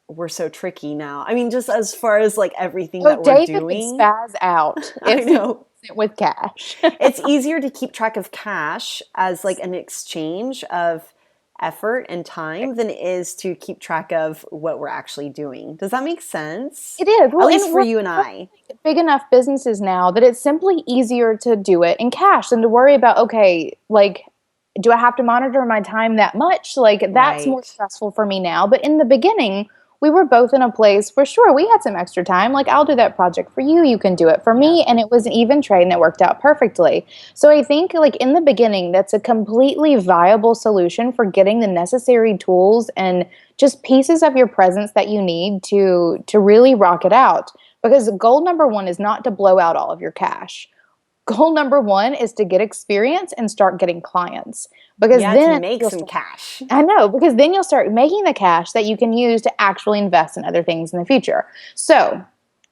we're so tricky now. I mean, just as far as like everything Oh, that we're David would doing, spaz out I if he know. wasn't with cash. It's easier to keep track of cash as like an exchange of effort and time than it is to keep track of what we're actually doing. Does that make sense? It is. At Well, least and for we're you and I. big enough businesses now that it's simply easier to do it in cash than to worry about, okay, like, do I have to monitor my time that much? Like, that's more Right. stressful for me now. But in the beginning, we were both in a place where, sure, we had some extra time. Like, I'll do that project for you. You can do it for Yep. me. And it was an even trade and it worked out perfectly. So I think, like, in the beginning, that's a completely viable solution for getting the necessary tools and just pieces of your presence that you need to really rock it out. Because goal number one is not to blow out all of your cash. goal number one is to get experience and start getting clients because Yeah, to then make you'll some start, cash. I know, because then you'll start making the cash that you can use to actually invest in other things in the future. So,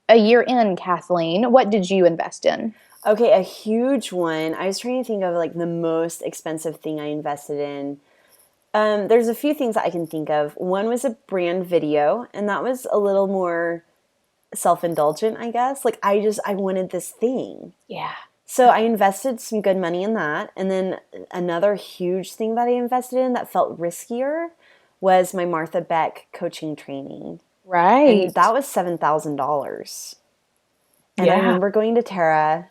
a year in, Kathleen, what did you invest in? Okay, a huge one. I was trying to think of like the most expensive thing I invested in. There's a few things that I can think of. One was a brand video, and that was a little more self-indulgent, I guess. Like I wanted this thing. Yeah. So I invested some good money in that. And then another huge thing that I invested in that felt riskier was my Martha Beck coaching training. And Right. that was $7,000. And I Yeah. remember going to Tara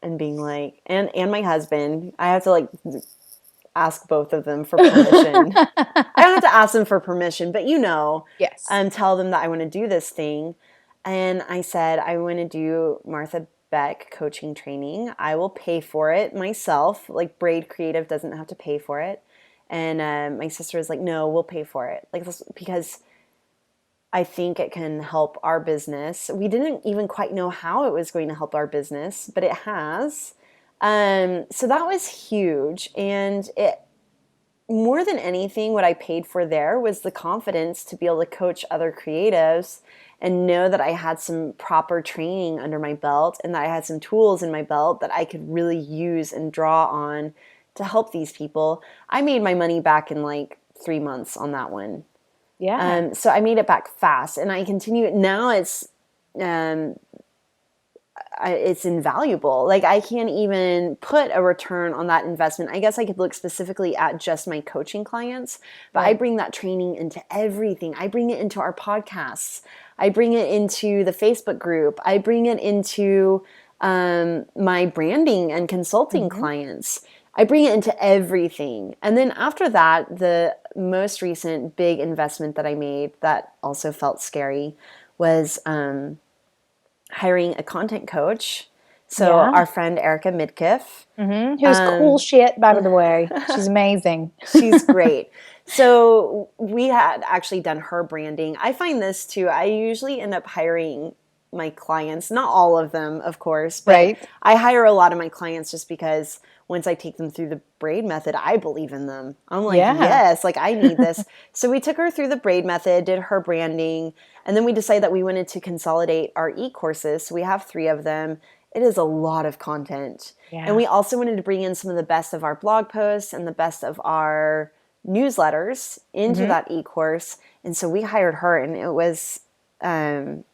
and being like, and my husband, I have to like ask both of them for permission. I don't have to ask them for permission, but Yes. tell them that I want to do this thing. And I said, I want to do Martha Beck coaching training. I will pay for it myself. Like Braid Creative doesn't have to pay for it. And my sister was like, no, we'll pay for it. Like this, because I think it can help our business. We didn't even quite know how it was going to help our business, but it has. So that was huge. And it, more than anything, what I paid for there was the confidence to be able to coach other creatives and know that I had some proper training under my belt and that I had some tools in my belt that I could really use and draw on to help these people. I made my money back in like 3 months on that one. Yeah. So I made it back fast, and I continue. Now um, it's invaluable. Like I can't even put a return on that investment. I guess I could look specifically at just my coaching clients, but I Right. bring that training into everything. I bring it into our podcasts. I bring it into the Facebook group. I bring it into my branding and consulting Hmm. clients. I bring it into everything. And then after that, the most recent big investment that I made that also felt scary was hiring a content coach. So Yeah. our friend Erica Midkiff, Who's cool um, shit, by the way. She's amazing. she's great. So we had actually done her branding. I find this too. I usually end up hiring my clients, not all of them, of course, but Right. I hire a lot of my clients just because once I take them through the braid method, I believe in them. I'm like, Yeah. yes, like I need this. So we took her through the braid method, did her branding, and then we decided that we wanted to consolidate our e-courses. So we have 3 of them. It is a lot of content. And Yeah. we also wanted to bring in some of the best of our blog posts and the best of our newsletters into Hmm. that e-course. And so we hired her, and um,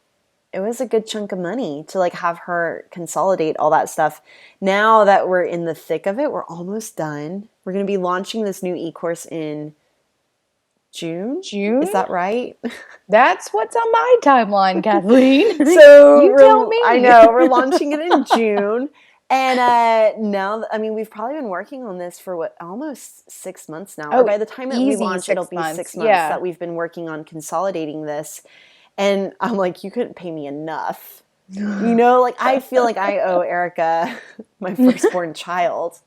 it was a good chunk of money to like have her consolidate all that stuff. Now that we're in the thick of it, we're almost done. We're going to be launching this new e-course in June. Is June? that right? That's what's on my timeline, Kathleen. So You tell I me. know we're launching it in June. And now, I mean, we've probably been working on this for what, almost 6 months now. Or Oh, by the time that we easy launch, it'll six be months. 6 months Yeah. that we've been working on consolidating this. And I'm like, you couldn't pay me enough. Like I feel like I owe Erica my firstborn child.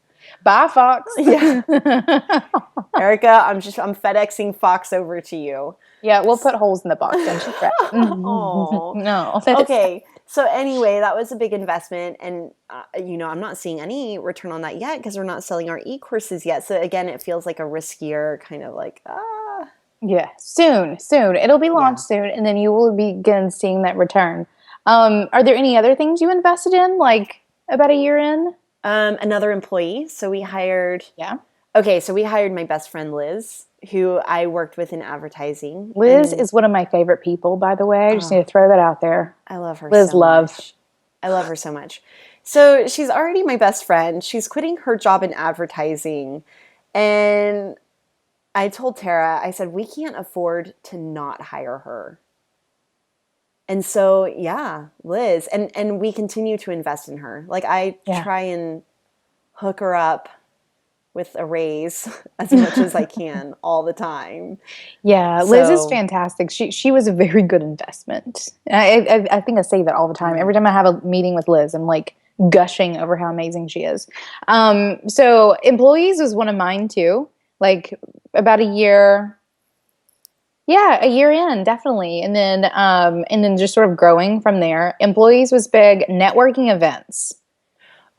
Bye, Fox. Yeah. Erica, I'm FedExing Fox over to you. Yeah, we'll put holes in the box. Don't you fret. Oh. No, that is Okay. So anyway, that was a big investment, and I'm not seeing any return on that yet because we're not selling our e-courses yet. So again, it feels like a riskier kind of like yeah. Soon. It'll be launched yeah. soon, and then you will begin seeing that return. Are there any other things you invested in, like about a year in? Another employee. So we hired. Yeah. Okay, so we hired my best friend Liz, who I worked with in advertising, Liz and is one of my favorite people, by the way. I just need oh, to throw that out there. I love her Liz so Love. much. I love her so much. So she's already my best friend. She's quitting her job in advertising. And I told Tara, I said, we can't afford to not hire her. And so, yeah, Liz. And we continue to invest in her. Like I Yeah. try and hook her up with a raise as much as I can all the time. Yeah, Liz is So, fantastic. She was a very good investment. I think I say that all the time. Every mm, time I have a meeting with Liz, I'm like gushing over how amazing she is. So employees was one of mine too. Like about a year, yeah, a year in, definitely. And then just sort of growing from there. Employees was big. Networking events.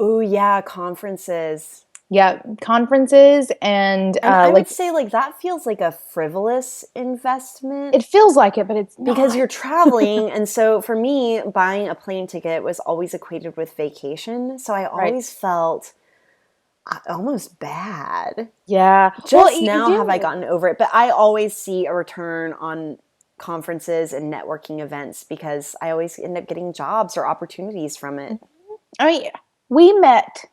Oh yeah, conferences. Yeah, conferences and And I would like say like that feels like a frivolous investment it feels like it, but it's because not. you're traveling. And so for me, buying a plane ticket was always equated with vacation. So I Right. always felt almost bad. Yeah. Well, Just you now have I do. gotten over it, but I always see a return on conferences and networking events because I always end up getting jobs or opportunities from it. I mean, we met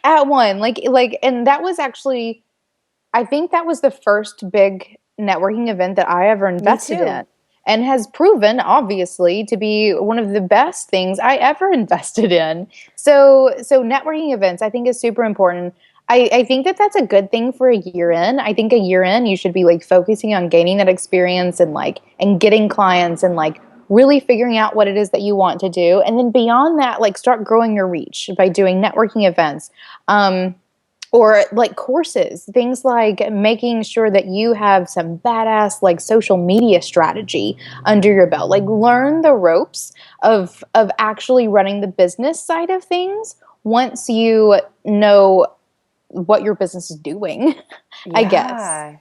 at one, and that was actually, I think that was the first big networking event that I ever Me invested in, too. and has proven, obviously, to be one of the best things I ever invested in. So networking events, I think, is super important. I think that that's a good thing for a year in. I think a year in, you should be like focusing on gaining that experience and getting clients and like really figuring out what it is that you want to do. And then beyond that, like start growing your reach by doing networking events. Or like courses, things like making sure that you have some badass like social media strategy under your belt. Like learn the ropes of actually running the business side of things once you know what your business is doing, I guess. Yeah.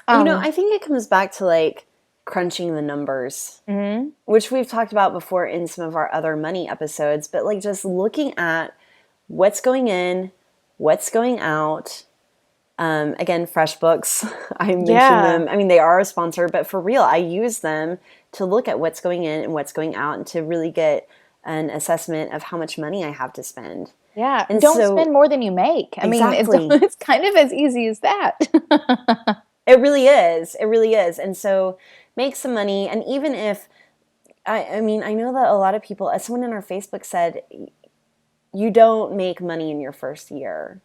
Um, I think it comes back to like crunching the numbers, mhm. which we've talked about before in some of our other money episodes, but like just looking at what's going in, what's going out. Again, FreshBooks, I mentioned Yeah. them. I mean, they are a sponsor, but for real, I use them to look at what's going in and what's going out and to really get an assessment of how much money I have to spend. Yeah. And Don't so, spend more than you make. I mean, it's exactly, it's kind of as easy as that. it really is. It really is. And so, make some money. And even if, I mean, I know that a lot of people, as someone in our Facebook said, you don't make money in your first year.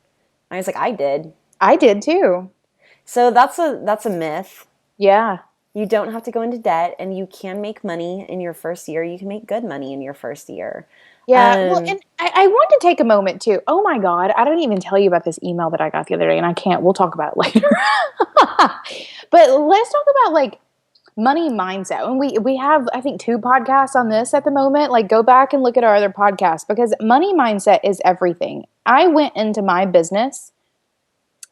I was like, I did. I did too. So that's a myth. Yeah. You don't have to go into debt and you can make money in your first year. You can make good money in your first year. Yeah, well, Um, and I want to take a moment too. Oh my God, I didn't even tell you about this email that I got the other day, and I can't. We'll talk about it later. But let's talk about like money mindset. And we have I think two podcasts on this at the moment. Like go back and look at our other podcasts because money mindset is everything. I went into my business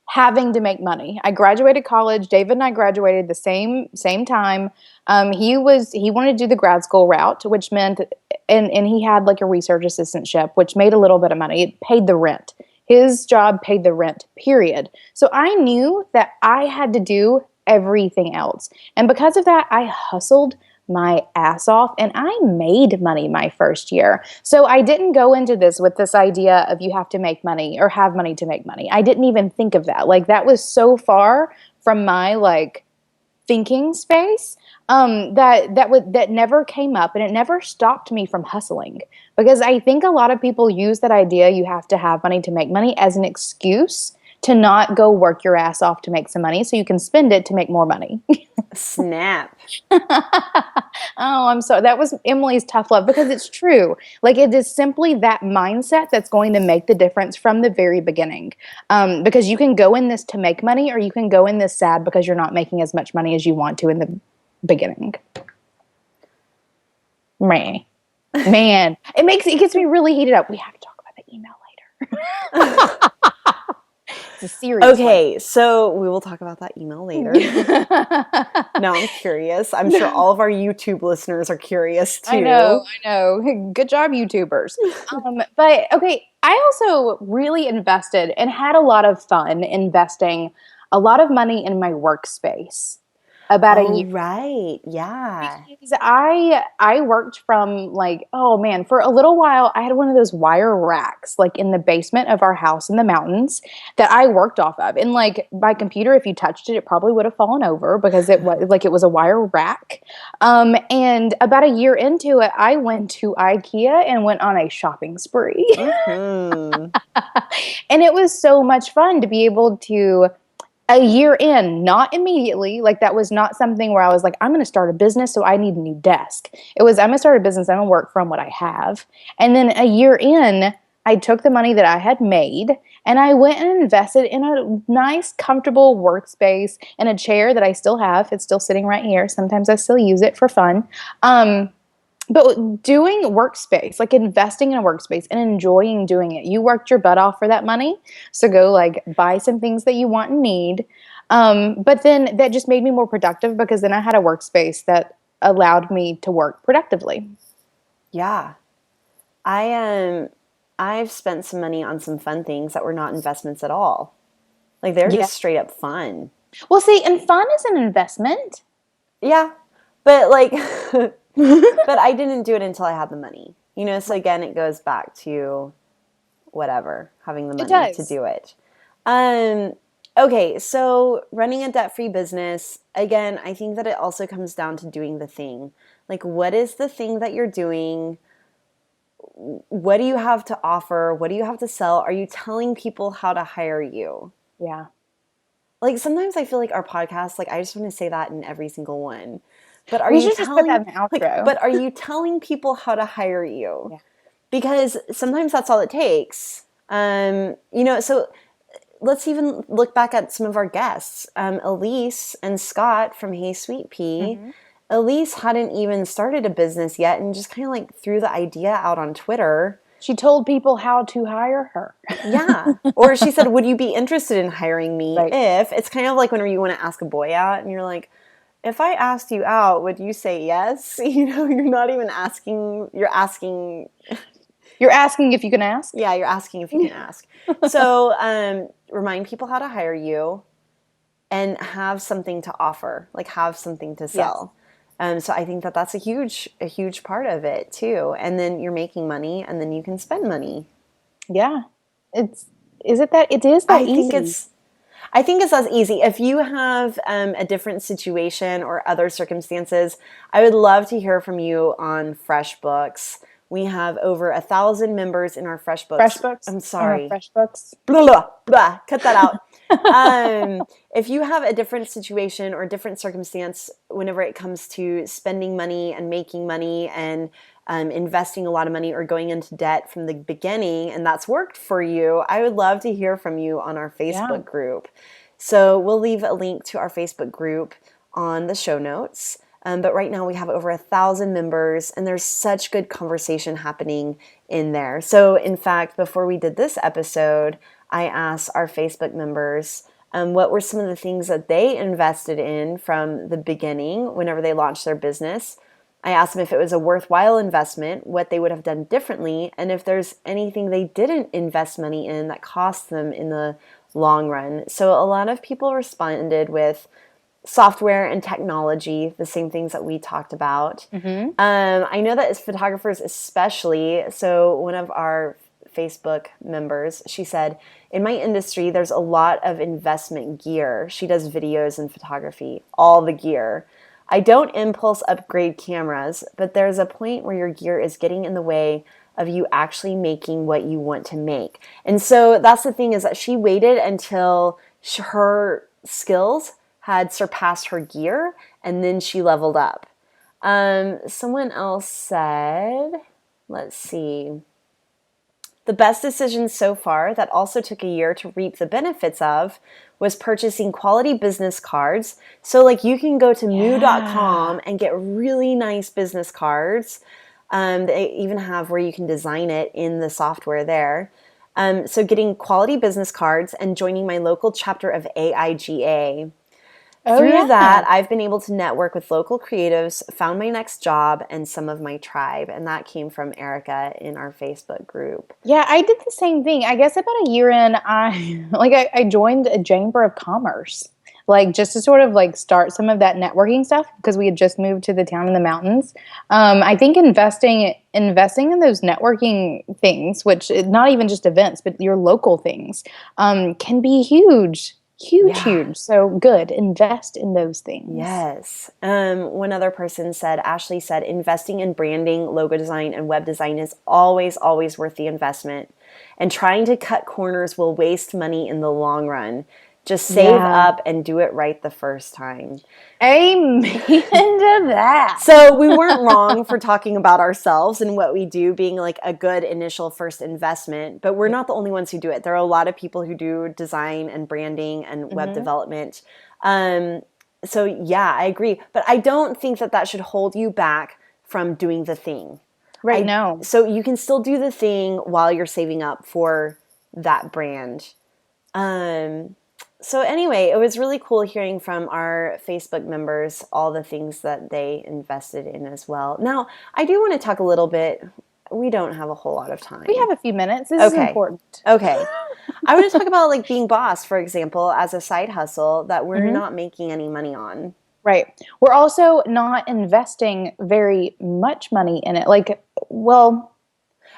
having to make money. I graduated college. David and I graduated the same time. He wanted to do the grad school route, which meant and he had like a research assistantship, which made a little bit of money. It paid the rent. His job paid the rent, period. So I knew that I had to do everything else. And because of that, I hustled my ass off and I made money my first year. So I didn't go into this with this idea of you have to make money or have money to make money. I didn't even think of that. Like that was so far from my like thinking space that never came up and it never stopped me from hustling because I think a lot of people use that idea you have to have money to make money as an excuse to not go work your ass off to make some money so you can spend it to make more money. Snap. Oh, I'm sorry. That was Emily's tough love because it's true. Like it is simply that mindset that's going to make the difference from the very beginning. Because you can go in this to make money, or you can go in this sad because you're not making as much money as you want to in the beginning. Man, man, it gets me really heated up. We have to talk about the email later. It's a serious one. Okay, so we will talk about that email later. Now I'm curious. I'm sure all of our YouTube listeners are curious I know, too. I know. Good job, YouTubers. But okay, I also really invested and had a lot of fun investing a lot of money in my workspace about a Oh, year right. Yeah. because I worked from like, oh man, for a little while I had one of those wire racks like in the basement of our house in the mountains that I worked off of. And like my computer, if you touched it, it probably would have fallen over because it was a wire rack. And about a year into it, I went to IKEA and went on a shopping spree. Mm-hmm. And it was so much fun to be able to a year in, not immediately. Like that was not something where I was like, I'm going to start a business, so I need a new desk. It was, I'm going to start a business, I'm going to work from what I have. And then a year in, I took the money that I had made and I went and invested in a nice, comfortable workspace and a chair that I still have. It's still sitting right here. Sometimes I still use it for fun. But doing workspace, like investing in a workspace and enjoying doing it. You worked your butt off for that money. So go like buy some things that you want and need. But then that just made me more productive because then I had a workspace that allowed me to work productively. Yeah. I am I've spent some money on some fun things that were not investments at all. Like they're Yeah. just straight up fun. Well, see, and fun is an investment. Yeah. But like but I didn't do it until I had the money. You know, so again it goes back to whatever, having the It money to does. do it. Um okay, so running a debt-free business, again, I think that it also comes down to doing the thing. Like what is the thing that you're doing? What do you have to offer? What do you have to sell? Are you telling people how to hire you? Yeah. Like sometimes I feel like our podcast, like I just want to say that in every single one. But are We you should just put that telling in the outro. but are you telling people how to hire you? Yeah. Because sometimes that's all it takes. You know, so let's even look back at some of our guests. Elise and Scott from Hey Sweet Pea. Hmm. Elise hadn't even started a business yet and just kind of like threw the idea out on Twitter. She told people how to hire her. Yeah. Or she said, would you be interested in hiring me Right. if it's kind of like whenever you want to ask a boy out and you're like, if I asked you out, would you say yes? You know, you're not even asking, you're asking, You're asking if you can ask? yeah, you're asking if you can ask. So remind people how to hire you and have something to offer, like have something to Yes. sell. So I think that that's a huge part of it too. And then you're making money and then you can spend money. Yeah. It's is it that it is that I think easy. it's I think it's as easy. If you have a different situation or other circumstances, I would love to hear from you on FreshBooks. We have over 1,000 members in our FreshBooks. FreshBooks? I'm Oh, sorry. FreshBooks. Blah, blah, blah. Cut that out. If you have a different situation or a different circumstance whenever it comes to spending money and making money and investing a lot of money or going into debt from the beginning, and that's worked for you, I would love to hear from you on our Yeah. Facebook group. So we'll leave a link to our Facebook group on the show notes. But right now we have over 1,000 members, and there's such good conversation happening in there. So, in fact, before we did this episode, I asked our Facebook members what were some of the things that they invested in from the beginning whenever they launched their business. I asked them if it was a worthwhile investment, what they would have done differently, and if there's anything they didn't invest money in that cost them in the long run. So a lot of people responded with software and technology, the same things that we talked about. Mm-hmm. I know that as photographers especially, so one of our Facebook members, she said, in my industry, there's a lot of investment gear. She does videos and photography, all the gear. I don't impulse upgrade cameras, but there's a point where your gear is getting in the way of you actually making what you want to make. And so that's the thing, is that she waited until her skills had surpassed her gear and then she leveled up. Someone else said, let's see, the best decision so far that also took a year to reap the benefits of was purchasing quality business cards. So like you can go to Yeah. moo.com and get really nice business cards. They even have where you can design it in the software there. So getting quality business cards and joining my local chapter of AIGA. Oh Through yeah. that, I've been able to network with local creatives, found my next job, and some of my tribe. And that came from Erica in our Facebook group. Yeah, I did the same thing. I guess about a year in, I joined a chamber of commerce, like just to sort of like start some of that networking stuff because we had just moved to the town in the mountains. I think investing in those networking things, which not even just events, but your local things, can be huge, huge, Yeah. huge. So good, invest in those things. Yes. One other person said, Ashley said, investing in branding, logo design, and web design is always, always worth the investment. And trying to cut corners will waste money in the long run. Just save Yeah, up and do it right the first time. amen to that. So we weren't wrong for talking about ourselves and what we do being like a good initial first investment, but we're not the only ones who do it. There are a lot of people who do design and branding and web Hmm. development. So yeah, I agree. But I don't think that that should hold you back from doing the thing. Right now. So you can still do the thing while you're saving up for that brand. So anyway, it was really cool hearing from our Facebook members all the things that they invested in as well. Now, I do want to talk a little bit. We don't have a whole lot of time. We have a few minutes. This is Okay. important. Okay. I want to talk about like being boss, for example, as a side hustle that we're not making any money on. Right. We're also not investing very much money in it. Like, well,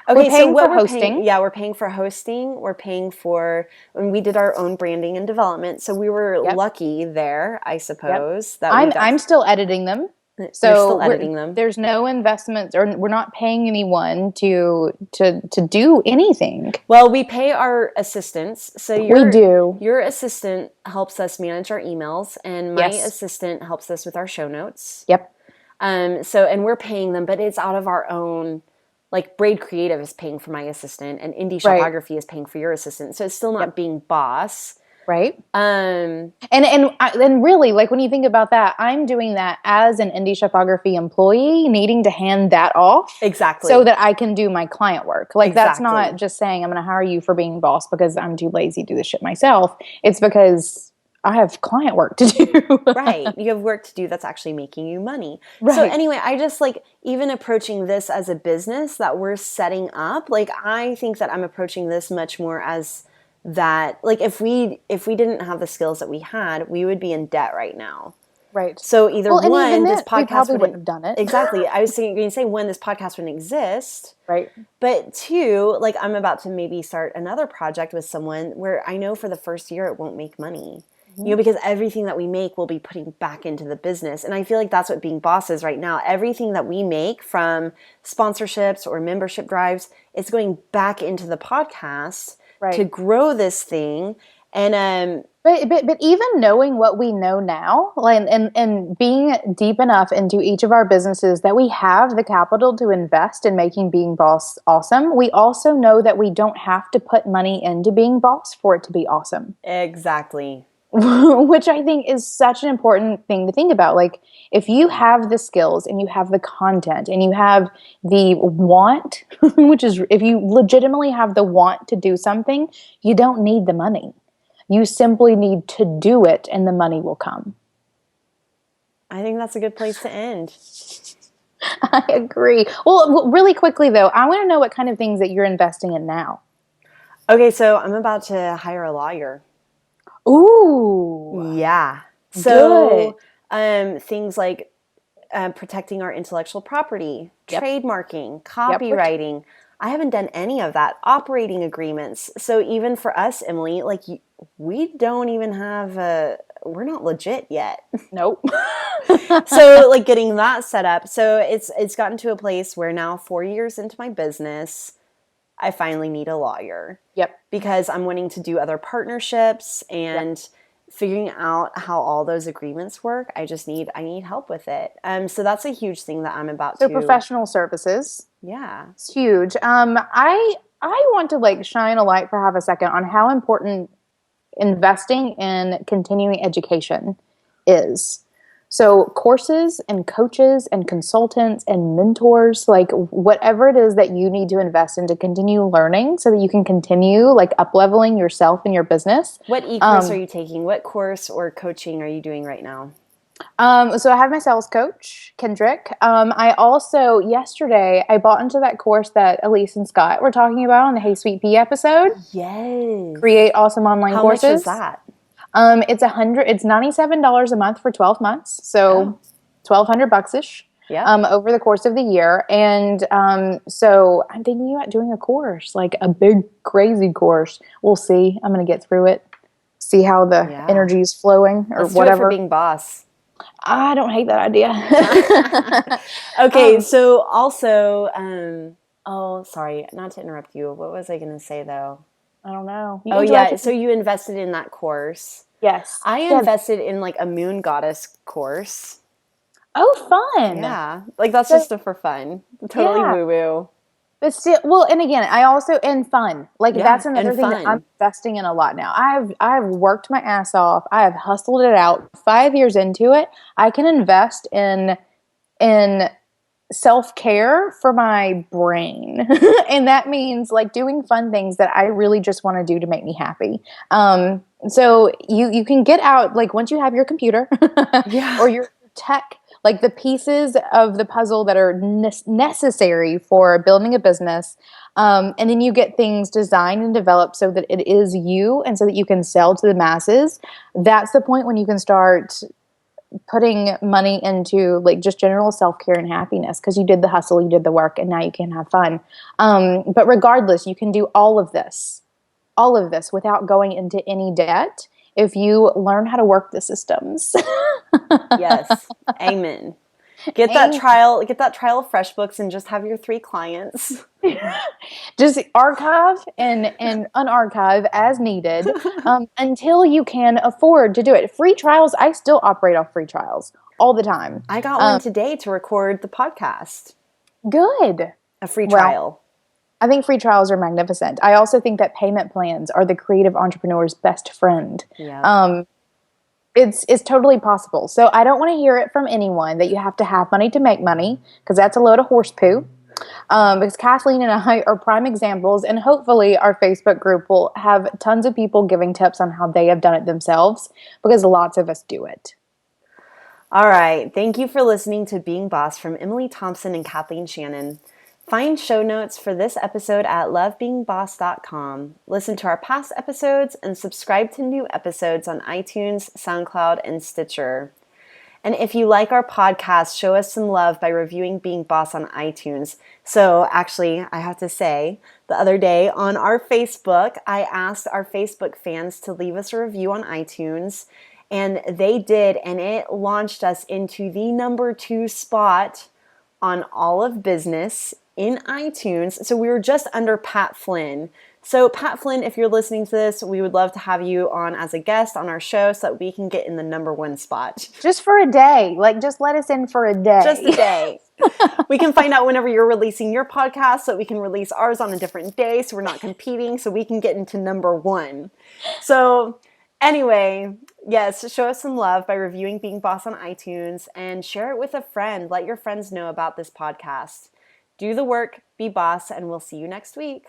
we're Okay, so paying what for we're hosting. paying, yeah, we're paying for hosting. We're paying for when we did our own branding and development. So we were Yep. lucky there, I Yep. suppose, that we got. I'm still editing them. You're So still editing them. there's no investments, or we're not paying anyone to do anything. Well, we pay our assistants. So We do. Your assistant helps us manage our emails, and my Yes. assistant helps us with our show notes. Yep. And we're paying them, but it's out of our own. Like Braid Creative is paying for my assistant, and Indie Right. Shopography is paying for your assistant. So it's still not being boss. Right. Um, And really, like when you think about that, I'm doing that as an Indie Shopography employee, needing to hand that off exactly. so that I can do my client work. Like that's Exactly. not just saying I'm going to hire you for being boss because I'm too lazy to do this shit myself. It's because I have client work to do. Right. You have work to do that's actually making you money. Right. So anyway, I just like even approaching this as a business that we're setting up, like I think that I'm approaching this much more as that like if we didn't have the skills that we had, we would be in debt right now. Right. So either Well, and one, even this then, we podcast probably wouldn't have done it. Exactly. I was going to say one, this podcast wouldn't exist. Right. But two, like I'm about to maybe start another project with someone where I know for the first year it won't make money. You know, because everything that we make we'll be putting back into the business. And I feel like that's what being boss is right now. Everything that we make from sponsorships or membership drives, it's going back into the podcast to grow this thing. And but even knowing what we know now, like, and being deep enough into each of our businesses that we have the capital to invest in making being boss awesome, we also know that we don't have to put money into being boss for it to be awesome. Exactly. Which I think is such an important thing to think about. Like, if you have the skills and you have the content and you have the want, which is if you legitimately have the want to do something, you don't need the money. You simply need to do it and the money will come. I think that's a good place to end. I agree. Well, really quickly though, I want to know what kind of things that you're investing in now. Okay, so I'm about to hire a lawyer. Ooh. Yeah. So things like protecting our intellectual property, trademarking, copywriting. I haven't done any of that. Operating agreements. So even for us, Emily, like we don't even have we're not legit yet. Nope. So like getting that set up. So it's gotten to a place where now 4 years into my business, I finally need a lawyer. Yep. Because I'm wanting to do other partnerships and figuring out how all those agreements work. I need help with it. So that's a huge thing that I'm about to. So professional services. Yeah. It's huge. I want to like shine a light for half a second on how important investing in continuing education is. So courses and coaches and consultants and mentors, like whatever it is that you need to invest in to continue learning so that you can continue like up-leveling yourself and your business. What e-course are you taking? What course or coaching are you doing right now? So I have my sales coach, Kendrick. I also, yesterday, I bought into that course that Elise and Scott were talking about on the Hey Sweet Pea episode. Yes. Create awesome online courses. How much is that? It's $97 a month for 12 months. So $1,200-ish. Yeah. Over the course of the year. And so I'm thinking about doing a course, like a big, crazy course. We'll see. I'm going to get through it. See how the energy is flowing or Let's whatever. Do it for being boss. I don't hate that idea. Okay, so also, oh, sorry, not to interrupt you. What was I going to say though? I don't know. Oh yeah, so you invested in that course. Yes. I invested in like a moon goddess course. Oh, fun. Yeah, like that's just for fun. Totally woo-woo. But still, well, and again, I also, and fun. Like that's another thing that I'm investing in a lot now. I've worked my ass off. I have hustled it out. 5 years into it, I can invest in self-care for my brain. And that means like doing fun things that I really just want to do to make me happy. So you can get out like once you have your computer Yeah. or your tech, like the pieces of the puzzle that are necessary for building a business. And then you get things designed and developed so that it is you and so that you can sell to the masses. That's the point when you can start putting money into like just general self-care and happiness because you did the hustle, you did the work, and now you can have fun. But regardless, you can do all of this without going into any debt if you learn how to work the systems. Yes. Amen. Amen. Get that trial of FreshBooks and just have your 3 clients. Just archive and unarchive as needed until you can afford to do it. Free trials, I still operate off free trials all the time. I got one today to record the podcast. Good. A free Well, trial. I think free trials are magnificent. I also think that payment plans are the creative entrepreneur's best friend. Yeah. Um, it's totally possible. So I don't want to hear it from anyone that you have to have money to make money because that's a load of horse poo. Because Kathleen and I are prime examples, and hopefully our Facebook group will have tons of people giving tips on how they have done it themselves because lots of us do it. All right. Thank you for listening to Being Boss from Emily Thompson and Kathleen Shannon. Find show notes for this episode at lovebeingboss.com. Listen to our past episodes and subscribe to new episodes on iTunes, SoundCloud, and Stitcher. And if you like our podcast, show us some love by reviewing Being Boss on iTunes. So actually, I have to say, the other day on our Facebook, I asked our Facebook fans to leave us a review on iTunes, and they did, and it launched us into the #2 spot on all of business in iTunes. So we were just under Pat Flynn. So Pat Flynn, if you're listening to this, we would love to have you on as a guest on our show so that we can get in the #1 spot. Just for a day. Like, just let us in for a day. Just a day. We can find out whenever you're releasing your podcast so we can release ours on a different day so we're not competing so we can get into #1. So anyway, yes, show us some love by reviewing Being Boss on iTunes and share it with a friend. Let your friends know about this podcast. Do the work, be boss, and we'll see you next week.